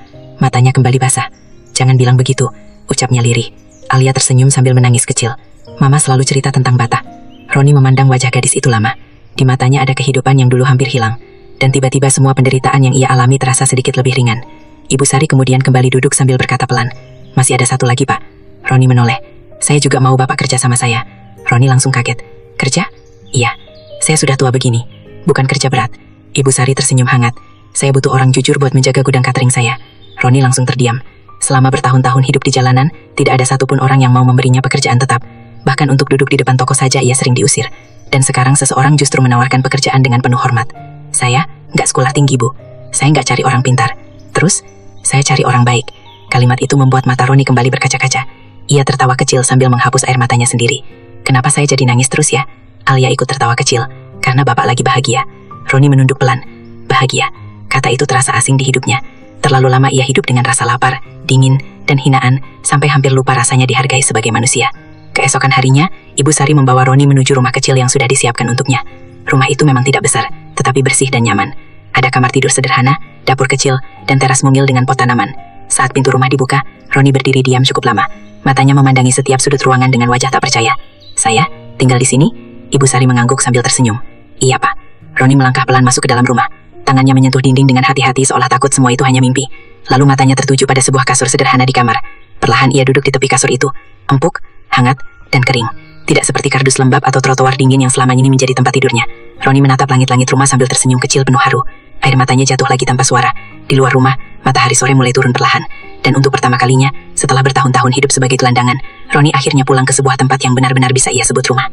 [SPEAKER 3] Matanya kembali basah. "Jangan bilang begitu," ucapnya lirih. Alia tersenyum sambil menangis kecil. "Mama selalu cerita tentang Bata." Roni memandang wajah gadis itu lama. Di matanya ada kehidupan yang dulu hampir hilang. Dan tiba-tiba semua penderitaan yang ia alami terasa sedikit lebih ringan. Ibu Sari kemudian kembali duduk sambil berkata pelan. "Masih ada satu lagi, Pak." Roni menoleh. "Saya juga mau Bapak kerja sama saya." Roni langsung kaget. "Kerja?" "Iya. Saya sudah tua begini. Bukan kerja berat." Ibu Sari tersenyum hangat. "Saya butuh orang jujur buat menjaga gudang catering saya." Roni langsung terdiam. Selama bertahun-tahun hidup di jalanan, tidak ada satupun orang yang mau memberinya pekerjaan tetap. Bahkan untuk duduk di depan toko saja ia sering diusir. Dan sekarang seseorang justru menawarkan pekerjaan dengan penuh hormat. "Saya nggak sekolah tinggi, Bu. Saya nggak cari orang pintar. Terus, saya cari orang baik." Kalimat itu membuat mata Roni kembali berkaca-kaca. Ia tertawa kecil sambil menghapus air matanya sendiri. "Kenapa saya jadi nangis terus ya?" Alia ikut tertawa kecil. "Karena Bapak lagi bahagia." Roni menunduk pelan. Bahagia. Kata itu terasa asing di hidupnya. Terlalu lama ia hidup dengan rasa lapar, dingin, dan hinaan, sampai hampir lupa rasanya dihargai sebagai manusia. Keesokan harinya, Ibu Sari membawa Roni menuju rumah kecil yang sudah disiapkan untuknya. Rumah itu memang tidak besar, tetapi bersih dan nyaman. Ada kamar tidur sederhana, dapur kecil, dan teras mungil dengan pot tanaman. Saat pintu rumah dibuka, Roni berdiri diam cukup lama. Matanya memandangi setiap sudut ruangan dengan wajah tak percaya. "Saya tinggal di sini?" Ibu Sari mengangguk sambil tersenyum. "Iya, Pak." Roni melangkah pelan masuk ke dalam rumah. Tangannya menyentuh dinding dengan hati-hati seolah takut semua itu hanya mimpi. Lalu matanya tertuju pada sebuah kasur sederhana di kamar. Perlahan ia duduk di tepi kasur itu. Empuk, hangat, dan kering. Tidak seperti kardus lembab atau trotoar dingin yang selama ini menjadi tempat tidurnya. Roni menatap langit-langit rumah sambil tersenyum kecil penuh haru. Air matanya jatuh lagi tanpa suara. Di luar rumah, matahari sore mulai turun perlahan. Dan untuk pertama kalinya, setelah bertahun-tahun hidup sebagai gelandangan, Roni akhirnya pulang ke sebuah tempat yang benar-benar bisa ia sebut rumah.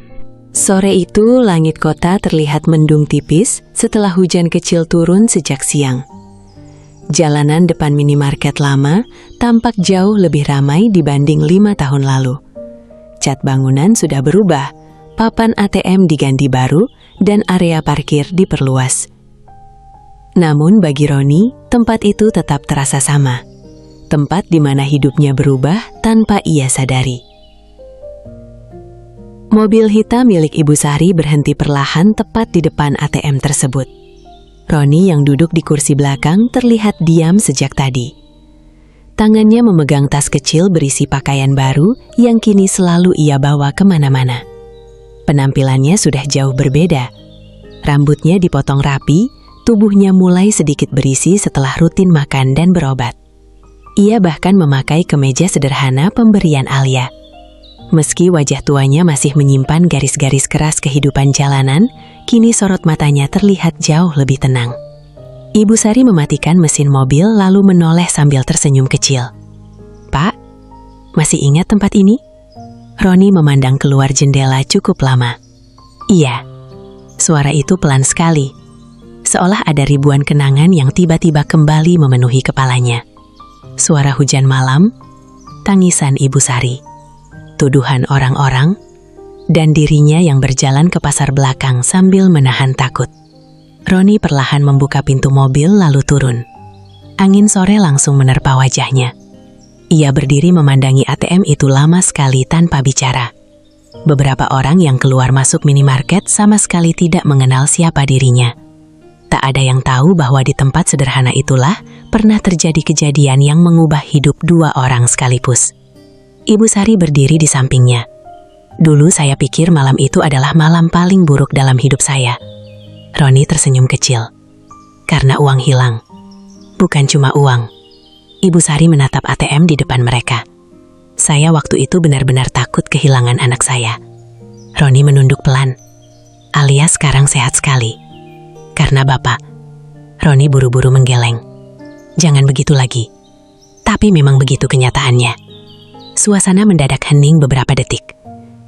[SPEAKER 4] Sore itu, langit kota terlihat mendung tipis setelah hujan kecil turun sejak siang. Jalanan depan minimarket lama tampak jauh lebih ramai dibanding 5 tahun lalu. Cat bangunan sudah berubah, papan ATM diganti baru, dan area parkir diperluas. Namun bagi Roni, tempat itu tetap terasa sama. Tempat di mana hidupnya berubah tanpa ia sadari. Mobil hitam milik Ibu Sari berhenti perlahan tepat di depan ATM tersebut. Roni yang duduk di kursi belakang terlihat diam sejak tadi. Tangannya memegang tas kecil berisi pakaian baru yang kini selalu ia bawa kemana-mana. Penampilannya sudah jauh berbeda. Rambutnya dipotong rapi, tubuhnya mulai sedikit berisi setelah rutin makan dan berobat. Ia bahkan memakai kemeja sederhana pemberian Alia. Meski wajah tuanya masih menyimpan garis-garis keras kehidupan jalanan, kini sorot matanya terlihat jauh lebih tenang. Ibu Sari mematikan mesin mobil lalu menoleh sambil tersenyum kecil. "Pak, masih ingat tempat ini?" Roni memandang keluar jendela cukup lama. "Iya." Suara itu pelan sekali, seolah ada ribuan kenangan yang tiba-tiba kembali memenuhi kepalanya. Suara hujan malam, tangisan Ibu Sari, tuduhan orang-orang, dan dirinya yang berjalan ke pasar belakang sambil menahan takut. Roni perlahan membuka pintu mobil lalu turun. Angin sore langsung menerpa wajahnya. Ia berdiri memandangi ATM itu lama sekali tanpa bicara. Beberapa orang yang keluar masuk minimarket sama sekali tidak mengenal siapa dirinya. Tak ada yang tahu bahwa di tempat sederhana itulah pernah terjadi kejadian yang mengubah hidup 2 orang sekaligus. Ibu Sari berdiri di sampingnya. "Dulu saya pikir malam itu adalah malam paling buruk dalam hidup saya." Roni tersenyum kecil. "Karena uang hilang." "Bukan cuma uang." Ibu Sari menatap ATM di depan mereka. "Saya waktu itu benar-benar takut kehilangan anak saya."
[SPEAKER 2] Roni menunduk pelan. Alia sekarang sehat sekali. Karena Bapak. Roni buru-buru menggeleng. Jangan begitu lagi. Tapi memang begitu kenyataannya. Suasana mendadak hening beberapa detik.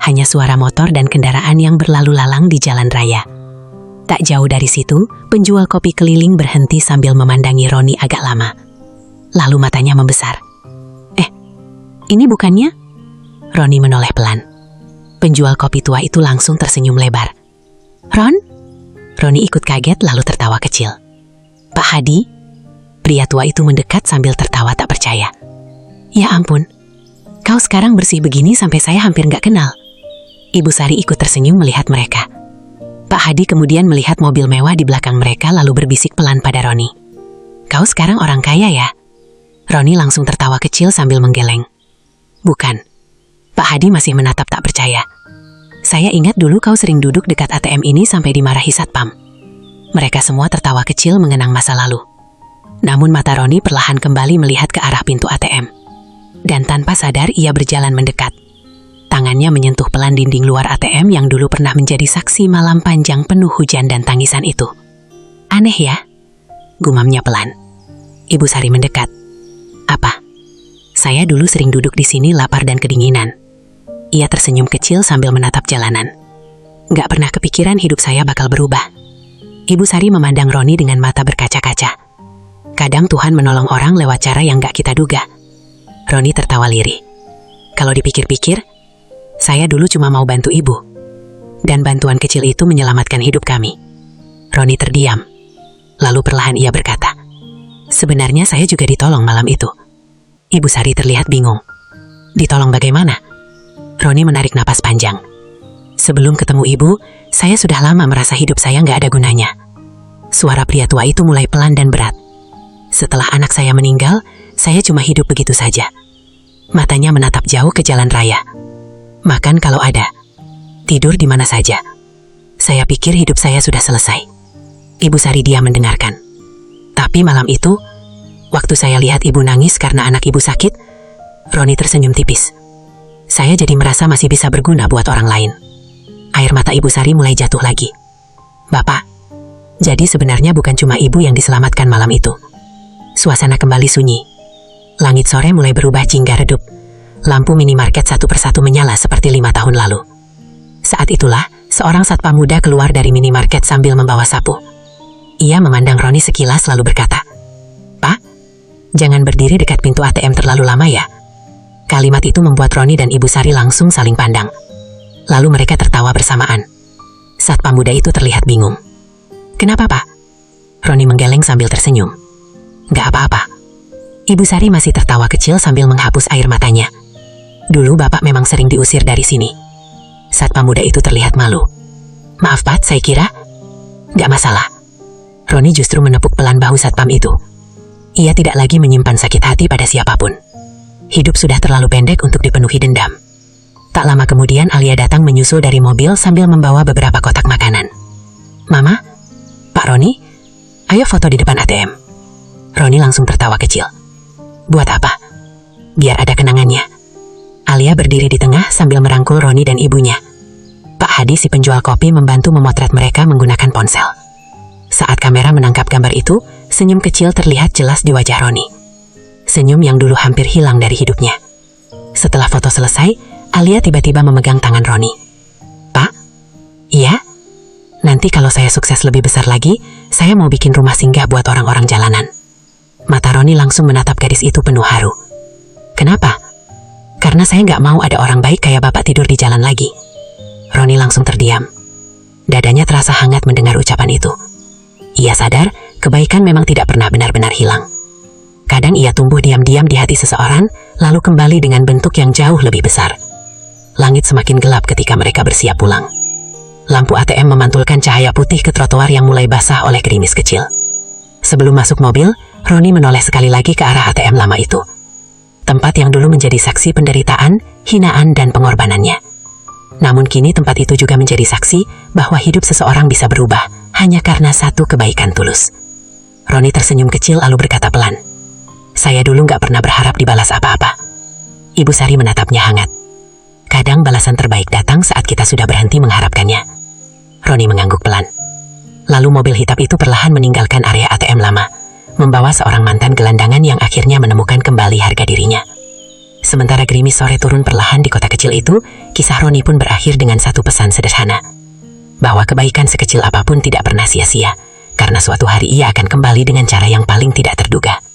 [SPEAKER 2] Hanya suara motor dan kendaraan yang berlalu lalang di jalan raya. Tak jauh dari situ, penjual kopi keliling berhenti sambil memandangi Roni agak lama. Lalu matanya membesar. Ini bukannya? Roni menoleh pelan. Penjual kopi tua itu langsung tersenyum lebar. Ron? Roni ikut kaget lalu tertawa kecil. Pak Hadi? Pria tua itu mendekat sambil tertawa tak percaya. Ya ampun, kau sekarang bersih begini sampai saya hampir gak kenal. Ibu Sari ikut tersenyum melihat mereka. Pak Hadi kemudian melihat mobil mewah di belakang mereka lalu berbisik pelan pada Roni. Kau sekarang orang kaya ya? Roni langsung tertawa kecil sambil menggeleng. Bukan. Pak Hadi masih menatap tak percaya. Saya ingat dulu kau sering duduk dekat ATM ini sampai dimarahi satpam. Mereka semua tertawa kecil mengenang masa lalu. Namun mata Roni perlahan kembali melihat ke arah pintu ATM. Dan tanpa sadar ia berjalan mendekat. Tangannya menyentuh pelan dinding luar ATM yang dulu pernah menjadi saksi malam panjang penuh hujan dan tangisan itu. Aneh ya? Gumamnya pelan. Ibu Sari mendekat. Apa? Saya dulu sering duduk di sini lapar dan kedinginan. Ia tersenyum kecil sambil menatap jalanan. Gak pernah kepikiran hidup saya bakal berubah. Ibu Sari memandang Roni dengan mata berkaca-kaca. Kadang Tuhan menolong orang lewat cara yang gak kita duga. Roni tertawa lirih. Kalau dipikir-pikir, saya dulu cuma mau bantu ibu. Dan bantuan kecil itu menyelamatkan hidup kami. Roni terdiam. Lalu perlahan ia berkata, sebenarnya saya juga ditolong malam itu. Ibu Sari terlihat bingung. Ditolong bagaimana? Roni menarik napas panjang. Sebelum ketemu ibu, saya sudah lama merasa hidup saya nggak ada gunanya. Suara pria tua itu mulai pelan dan berat. Setelah anak saya meninggal, saya cuma hidup begitu saja. Matanya menatap jauh ke jalan raya. Makan kalau ada. Tidur di mana saja. Saya pikir hidup saya sudah selesai. Ibu Sari diam mendengarkan. Tapi malam itu, waktu saya lihat ibu nangis karena anak ibu sakit, Roni tersenyum tipis. Saya jadi merasa masih bisa berguna buat orang lain. Air mata ibu Sari mulai jatuh lagi. Bapak, jadi sebenarnya bukan cuma ibu yang diselamatkan malam itu. Suasana kembali sunyi. Langit sore mulai berubah jingga redup. Lampu minimarket satu persatu menyala seperti 5 tahun lalu. Saat itulah, seorang satpam muda keluar dari minimarket sambil membawa sapu. Ia memandang Roni sekilas lalu berkata, Pak, jangan berdiri dekat pintu ATM terlalu lama ya. Kalimat itu membuat Roni dan Ibu Sari langsung saling pandang. Lalu mereka tertawa bersamaan. Satpam muda itu terlihat bingung. Kenapa, Pak? Roni menggeleng sambil tersenyum. Gak apa-apa. Ibu Sari masih tertawa kecil sambil menghapus air matanya. Dulu Bapak memang sering diusir dari sini. Satpam muda itu terlihat malu. Maaf Pak, saya kira. Gak masalah. Roni justru menepuk pelan bahu satpam itu. Ia tidak lagi menyimpan sakit hati pada siapapun. Hidup sudah terlalu pendek untuk dipenuhi dendam. Tak lama kemudian Alia datang menyusul dari mobil sambil membawa beberapa kotak makanan. Mama, Pak Roni, ayo foto di depan ATM. Roni langsung tertawa kecil. Buat apa? Biar ada kenangannya. Alia berdiri di tengah sambil merangkul Roni dan ibunya. Pak Hadi si penjual kopi membantu memotret mereka menggunakan ponsel. Saat kamera menangkap gambar itu, senyum kecil terlihat jelas di wajah Roni. Senyum yang dulu hampir hilang dari hidupnya. Setelah foto selesai, Alia tiba-tiba memegang tangan Roni. Pak? Iya? Nanti kalau saya sukses lebih besar lagi, saya mau bikin rumah singgah buat orang-orang jalanan. Mata Roni langsung menatap gadis itu penuh haru. Kenapa? Karena saya nggak mau ada orang baik kayak Bapak tidur di jalan lagi. Roni langsung terdiam. Dadanya terasa hangat mendengar ucapan itu. Ia sadar, kebaikan memang tidak pernah benar-benar hilang. Kadang ia tumbuh diam-diam di hati seseorang, lalu kembali dengan bentuk yang jauh lebih besar. Langit semakin gelap ketika mereka bersiap pulang. Lampu ATM memantulkan cahaya putih ke trotoar yang mulai basah oleh gerimis kecil. Sebelum masuk mobil, Roni menoleh sekali lagi ke arah ATM lama itu. Tempat yang dulu menjadi saksi penderitaan, hinaan, dan pengorbanannya. Namun kini tempat itu juga menjadi saksi bahwa hidup seseorang bisa berubah hanya karena satu kebaikan tulus. Roni tersenyum kecil lalu berkata pelan, Saya dulu nggak pernah berharap dibalas apa-apa. Ibu Sari menatapnya hangat.
[SPEAKER 3] Kadang balasan terbaik datang saat kita sudah berhenti mengharapkannya. Roni mengangguk pelan. Lalu mobil hitam itu perlahan meninggalkan area ATM lama, membawa seorang mantan gelandangan yang akhirnya menemukan kembali harga dirinya. Sementara gerimis sore turun perlahan di kota kecil itu, kisah Roni pun berakhir dengan satu pesan sederhana. Bahwa kebaikan sekecil apapun tidak pernah sia-sia, karena suatu hari ia akan kembali dengan cara yang paling tidak terduga.